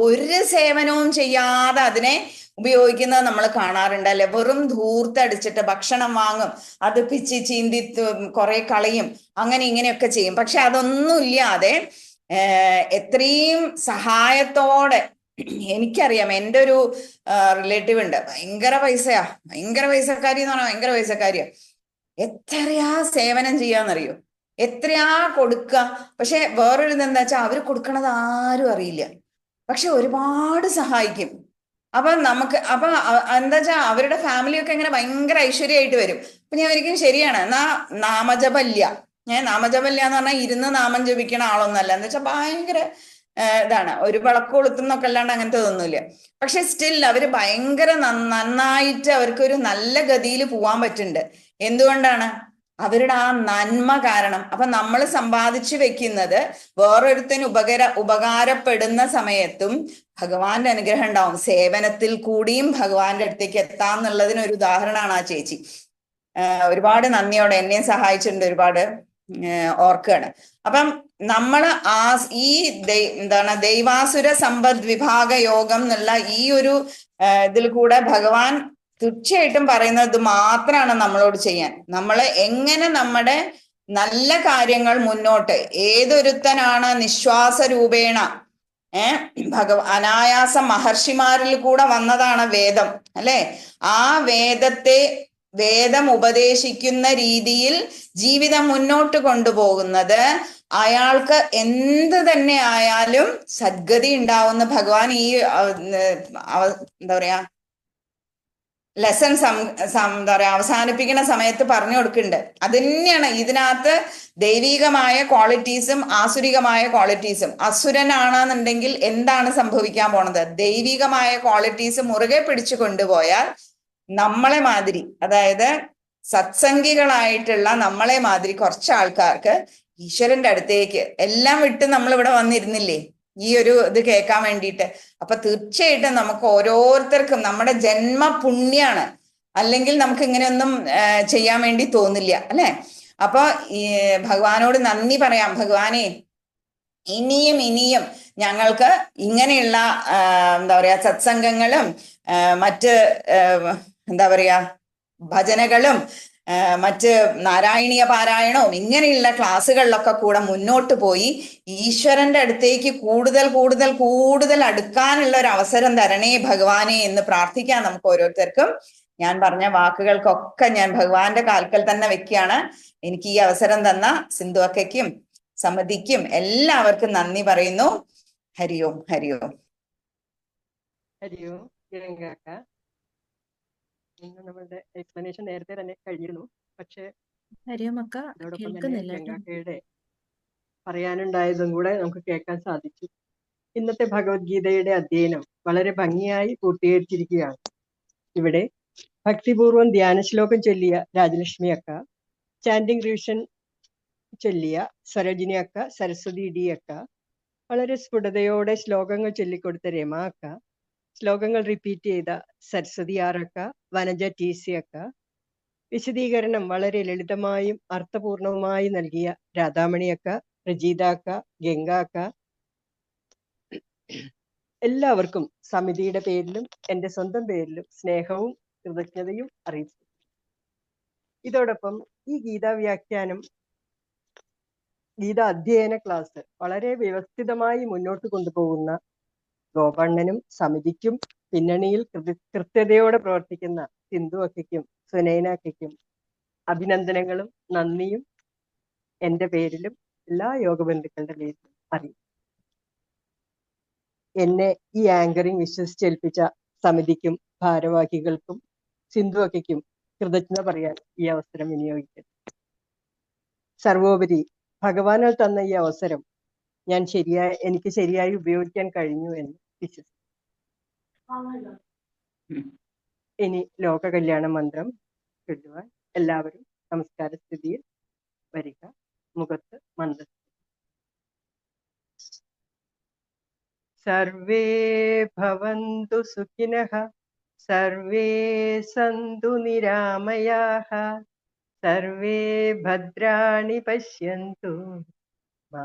ഒരു സേവനവും ചെയ്യാതെ അതിനെ ഉപയോഗിക്കുന്നത് നമ്മൾ കാണാറുണ്ട് അല്ലെ. വെറും ധൂർത്തടിച്ചിട്ട് ഭക്ഷണം വാങ്ങും, അത് പിച്ചി ചീന്തി കുറെ കളയും, അങ്ങനെ ഇങ്ങനെയൊക്കെ ചെയ്യും. പക്ഷെ അതൊന്നും ഇല്ലാതെ എത്രയും സഹായത്തോടെ, എനിക്കറിയാം, എൻ്റെ ഒരു റിലേറ്റീവ് ഉണ്ട്, ഭയങ്കര പൈസയാ, ഭയങ്കര പൈസക്കാരി എന്ന് പറഞ്ഞാൽ ഭയങ്കര പൈസക്കാരിയാ. എത്രയാ സേവനം ചെയ്യാന്നറിയോ, എത്രയാ കൊടുക്കുക. പക്ഷെ വേറൊരു ഇതെന്താ വെച്ചാൽ അവര് കൊടുക്കണത് ആരും അറിയില്ല, പക്ഷെ ഒരുപാട് സഹായിക്കും. അപ്പൊ നമുക്ക് എന്താ വെച്ചാ അവരുടെ ഫാമിലിയൊക്കെ ഇങ്ങനെ ഭയങ്കര ഐശ്വര്യമായിട്ട് വരും. അപ്പൊ ഞാൻ ഒരിക്കലും ശരിയാണ്, എന്നാ നാമജപല്യ, നാമജപല്യ എന്ന് പറഞ്ഞാൽ ഇരുന്ന് നാമം ജപിക്കണ ആളൊന്നല്ല. എന്ന് വെച്ചാൽ ഭയങ്കര ഇതാണ്, ഒരു വിളക്ക് കൊളുത്തുന്നൊക്കെ അല്ലാണ്ട് അങ്ങനത്തെ ഒന്നുമില്ല. പക്ഷെ സ്റ്റിൽ അവര് ഭയങ്കര നന്നായിട്ട് അവർക്കൊരു നല്ല ഗതിയിൽ പോവാൻ പറ്റുന്നുണ്ട്. എന്തുകൊണ്ടാണ്? അവരുടെ ആ നന്മ കാരണം. അപ്പൊ നമ്മൾ സമ്പാദിച്ചു വെക്കുന്നത് വേറൊരുത്തിന് ഉപകാരപ്പെടുന്ന സമയത്തും ഭഗവാന്റെ അനുഗ്രഹം ഉണ്ടാവും. സേവനത്തിൽ കൂടിയും ഭഗവാന്റെ അടുത്തേക്ക് എത്താന്നുള്ളതിന് ഒരു ഉദാഹരണമാണ് ആ ചേച്ചി. ഒരുപാട് നന്ദിയോടെ എന്നെ സഹായിച്ചിട്ടുണ്ട്, ഒരുപാട് ഓർക്കുകയാണ്. അപ്പം നമ്മൾ ഈ എന്താണ് ദൈവാസുര സമ്പദ് വിഭാഗ യോഗം എന്നുള്ള ഈ ഒരു ഇതിൽ കൂടെ ഭഗവാൻ തീർച്ചയായിട്ടും പറയുന്നത് മാത്രമാണ് നമ്മളോട് ചെയ്യാൻ. നമ്മൾ എങ്ങനെ നമ്മുടെ നല്ല കാര്യങ്ങൾ മുന്നോട്ട്, ഏതൊരുത്തനാണ് നിശ്വാസ രൂപേണ അനായാസം മഹർഷിമാരിൽ കൂടെ വന്നതാണ് വേദം അല്ലെ. ആ വേദം ഉപദേശിക്കുന്ന രീതിയിൽ ജീവിതം മുന്നോട്ട് കൊണ്ടുപോകുന്നത് അയാൾക്ക് എന്ത് തന്നെ ആയാലും സദ്ഗതി ഉണ്ടാവുന്ന ഭഗവാൻ ഈ എന്താ പറയാ ലെസൺ എന്താ പറയാ അവസാനിപ്പിക്കുന്ന സമയത്ത് പറഞ്ഞു കൊടുക്കുന്നുണ്ട്. അത് തന്നെയാണ് ഇതിനകത്ത് ദൈവികമായ ക്വാളിറ്റീസും ആസുരികമായ ക്വാളിറ്റീസും. അസുരനാണെന്നുണ്ടെങ്കിൽ എന്താണ് സംഭവിക്കാൻ പോണത്? ദൈവികമായ ക്വാളിറ്റീസ് മുറുകെ പിടിച്ചു കൊണ്ടുപോയാൽ നമ്മളെ മാതിരി, അതായത് സത്സംഗികളായിട്ടുള്ള നമ്മളെ മാതിരി കുറച്ച് ആൾക്കാർക്ക് ഈശ്വരന്റെ അടുത്തേക്ക് എല്ലാം വിട്ട് നമ്മൾ ഇവിടെ വന്നിരുന്നില്ലേ ഈ ഒരു ഇത് കേൾക്കാൻ വേണ്ടിയിട്ട്. അപ്പൊ തീർച്ചയായിട്ടും നമുക്ക് ഓരോരുത്തർക്കും നമ്മുടെ ജന്മ പുണ്യാണ്, അല്ലെങ്കിൽ നമുക്ക് ഇങ്ങനെയൊന്നും ചെയ്യാൻ വേണ്ടി തോന്നില്ല അല്ലെ. അപ്പൊ ഈ ഭഗവാനോട് നന്ദി പറയാം, ഭഗവാനെ ഇനിയും ഞങ്ങൾക്ക് ഇങ്ങനെയുള്ള എന്താ പറയാ സത്സംഗങ്ങളും മറ്റ് എന്താ പറയാ ഭജനകളും മറ്റ് നാരായണീയ പാരായണവും ഇങ്ങനെയുള്ള ക്ലാസ്സുകളിലൊക്കെ കൂടെ മുന്നോട്ട് പോയി ഈശ്വരന്റെ അടുത്തേക്ക് കൂടുതൽ അടുക്കാനുള്ള ഒരു അവസരം തരണേ ഭഗവാനെ എന്ന് പ്രാർത്ഥിക്കാൻ നമുക്ക് ഓരോരുത്തർക്കും. ഞാൻ പറഞ്ഞ വാക്കുകൾക്കൊക്കെ ഞാൻ ഭഗവാന്റെ കാൽക്കൽ തന്നെ വെക്കുകയാണ്. എനിക്ക് ഈ അവസരം തന്ന സിന്ധു അക്കയ്ക്കും സമിതിക്കും എല്ലാവർക്കും നന്ദി പറയുന്നു. ഹരിയോം ഹരിയോം ഹരിയോം. ഇന്ന് നമ്മളുടെ എക്സ്പ്ലനേഷൻ നേരത്തെ തന്നെ കഴിഞ്ഞിരുന്നു. പക്ഷെ അതോടൊപ്പം തന്നെ ഗംഗാക്കയുടെ പറയാനുണ്ടായതും കൂടെ നമുക്ക് കേൾക്കാൻ സാധിച്ചു. ഇന്നത്തെ ഭഗവത്ഗീതയുടെ അധ്യയനം വളരെ ഭംഗിയായി പൂർത്തീകരിച്ചിരിക്കുകയാണ്. ഇവിടെ ഭക്തിപൂർവം ധ്യാന ശ്ലോകം ചൊല്ലിയ രാജലക്ഷ്മി അക്ക, ചാൻഡിങ് റിവിഷൻ ചൊല്ലിയ സരോജിനി അക്ക, സരസ്വതി ഡി അക്ക, വളരെ സ്ഫുടതയോടെ ശ്ലോകങ്ങൾ ചൊല്ലിക്കൊടുത്ത രമ അക്ക, ശ്ലോകങ്ങൾ റിപ്പീറ്റ് ചെയ്ത സരസ്വതി ആറക്ക, വനജ ടി സി അക്ക, വിശദീകരണം വളരെ ലളിതമായും അർത്ഥപൂർണവുമായി നൽകിയ രാധാമണി അക്ക, പ്രജീത അക്ക, ഗംഗ അക്ക, എല്ലാവർക്കും സമിതിയുടെ പേരിലും എൻ്റെ സ്വന്തം പേരിലും സ്നേഹവും കൃതജ്ഞതയും അറിയിച്ചു. ഇതോടൊപ്പം ഈ ഗീതാ വ്യാഖ്യാനം, ഗീത അധ്യയന ക്ലാസ് വളരെ വ്യവസ്ഥിതമായി മുന്നോട്ട് കൊണ്ടുപോകുന്ന ഗോപണ്ണനും സമിതിക്കും പിന്നണിയിൽ കൃത്യതയോടെ പ്രവർത്തിക്കുന്ന സിന്ധു അക്കയ്ക്കും സുനൈന അക്കയ്ക്കും അഭിനന്ദനങ്ങളും നന്ദിയും എൻ്റെ പേരിലും എല്ലാ യോഗബന്ധുക്കളുടെ പേരിലും അറിയും. എന്നെ ഈ ആങ്കറിംഗ് വിശ്വസിച്ചേൽപ്പിച്ച സമിതിക്കും ഭാരവാഹികൾക്കും സിന്ധു അക്കയ്ക്കും കൃതജ്ഞത പറയാൻ ഈ അവസരം വിനിയോഗിക്കട്ടെ. സർവോപരി ഭഗവാനാൽ തന്ന ഈ അവസരം എനിക്ക് ശരിയായി ഉപയോഗിക്കാൻ കഴിഞ്ഞു എന്ന് വിശ്വസിക്കുന്നു. ഇനി ലോക കല്യാണ മന്ത്രം ചൊല്ലുവാൻ എല്ലാവരും നമസ്കാര സ്ഥിതിയിൽ വരിക. മുഖത്ത് മന്ത്രം. സർവേ ഭവന്തു സുഖിനഃ, സർവേ സന്തു നിരാമയാഃ, സർവേ ഭദ്രാണി പശ്യന്തു, മാ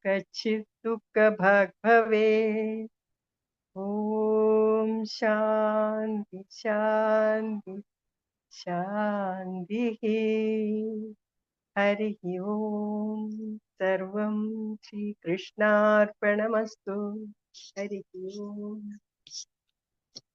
കശ്ചിത് ദുഃഖഭാഗ് ഭവേത്. ഓം ശാന്തി ശാന്തി ശാന്തി. ഹരി ഓം. സർവം ശ്രീകൃഷ്ണാർപ്പണമസ്തു. ഹരി ഓം.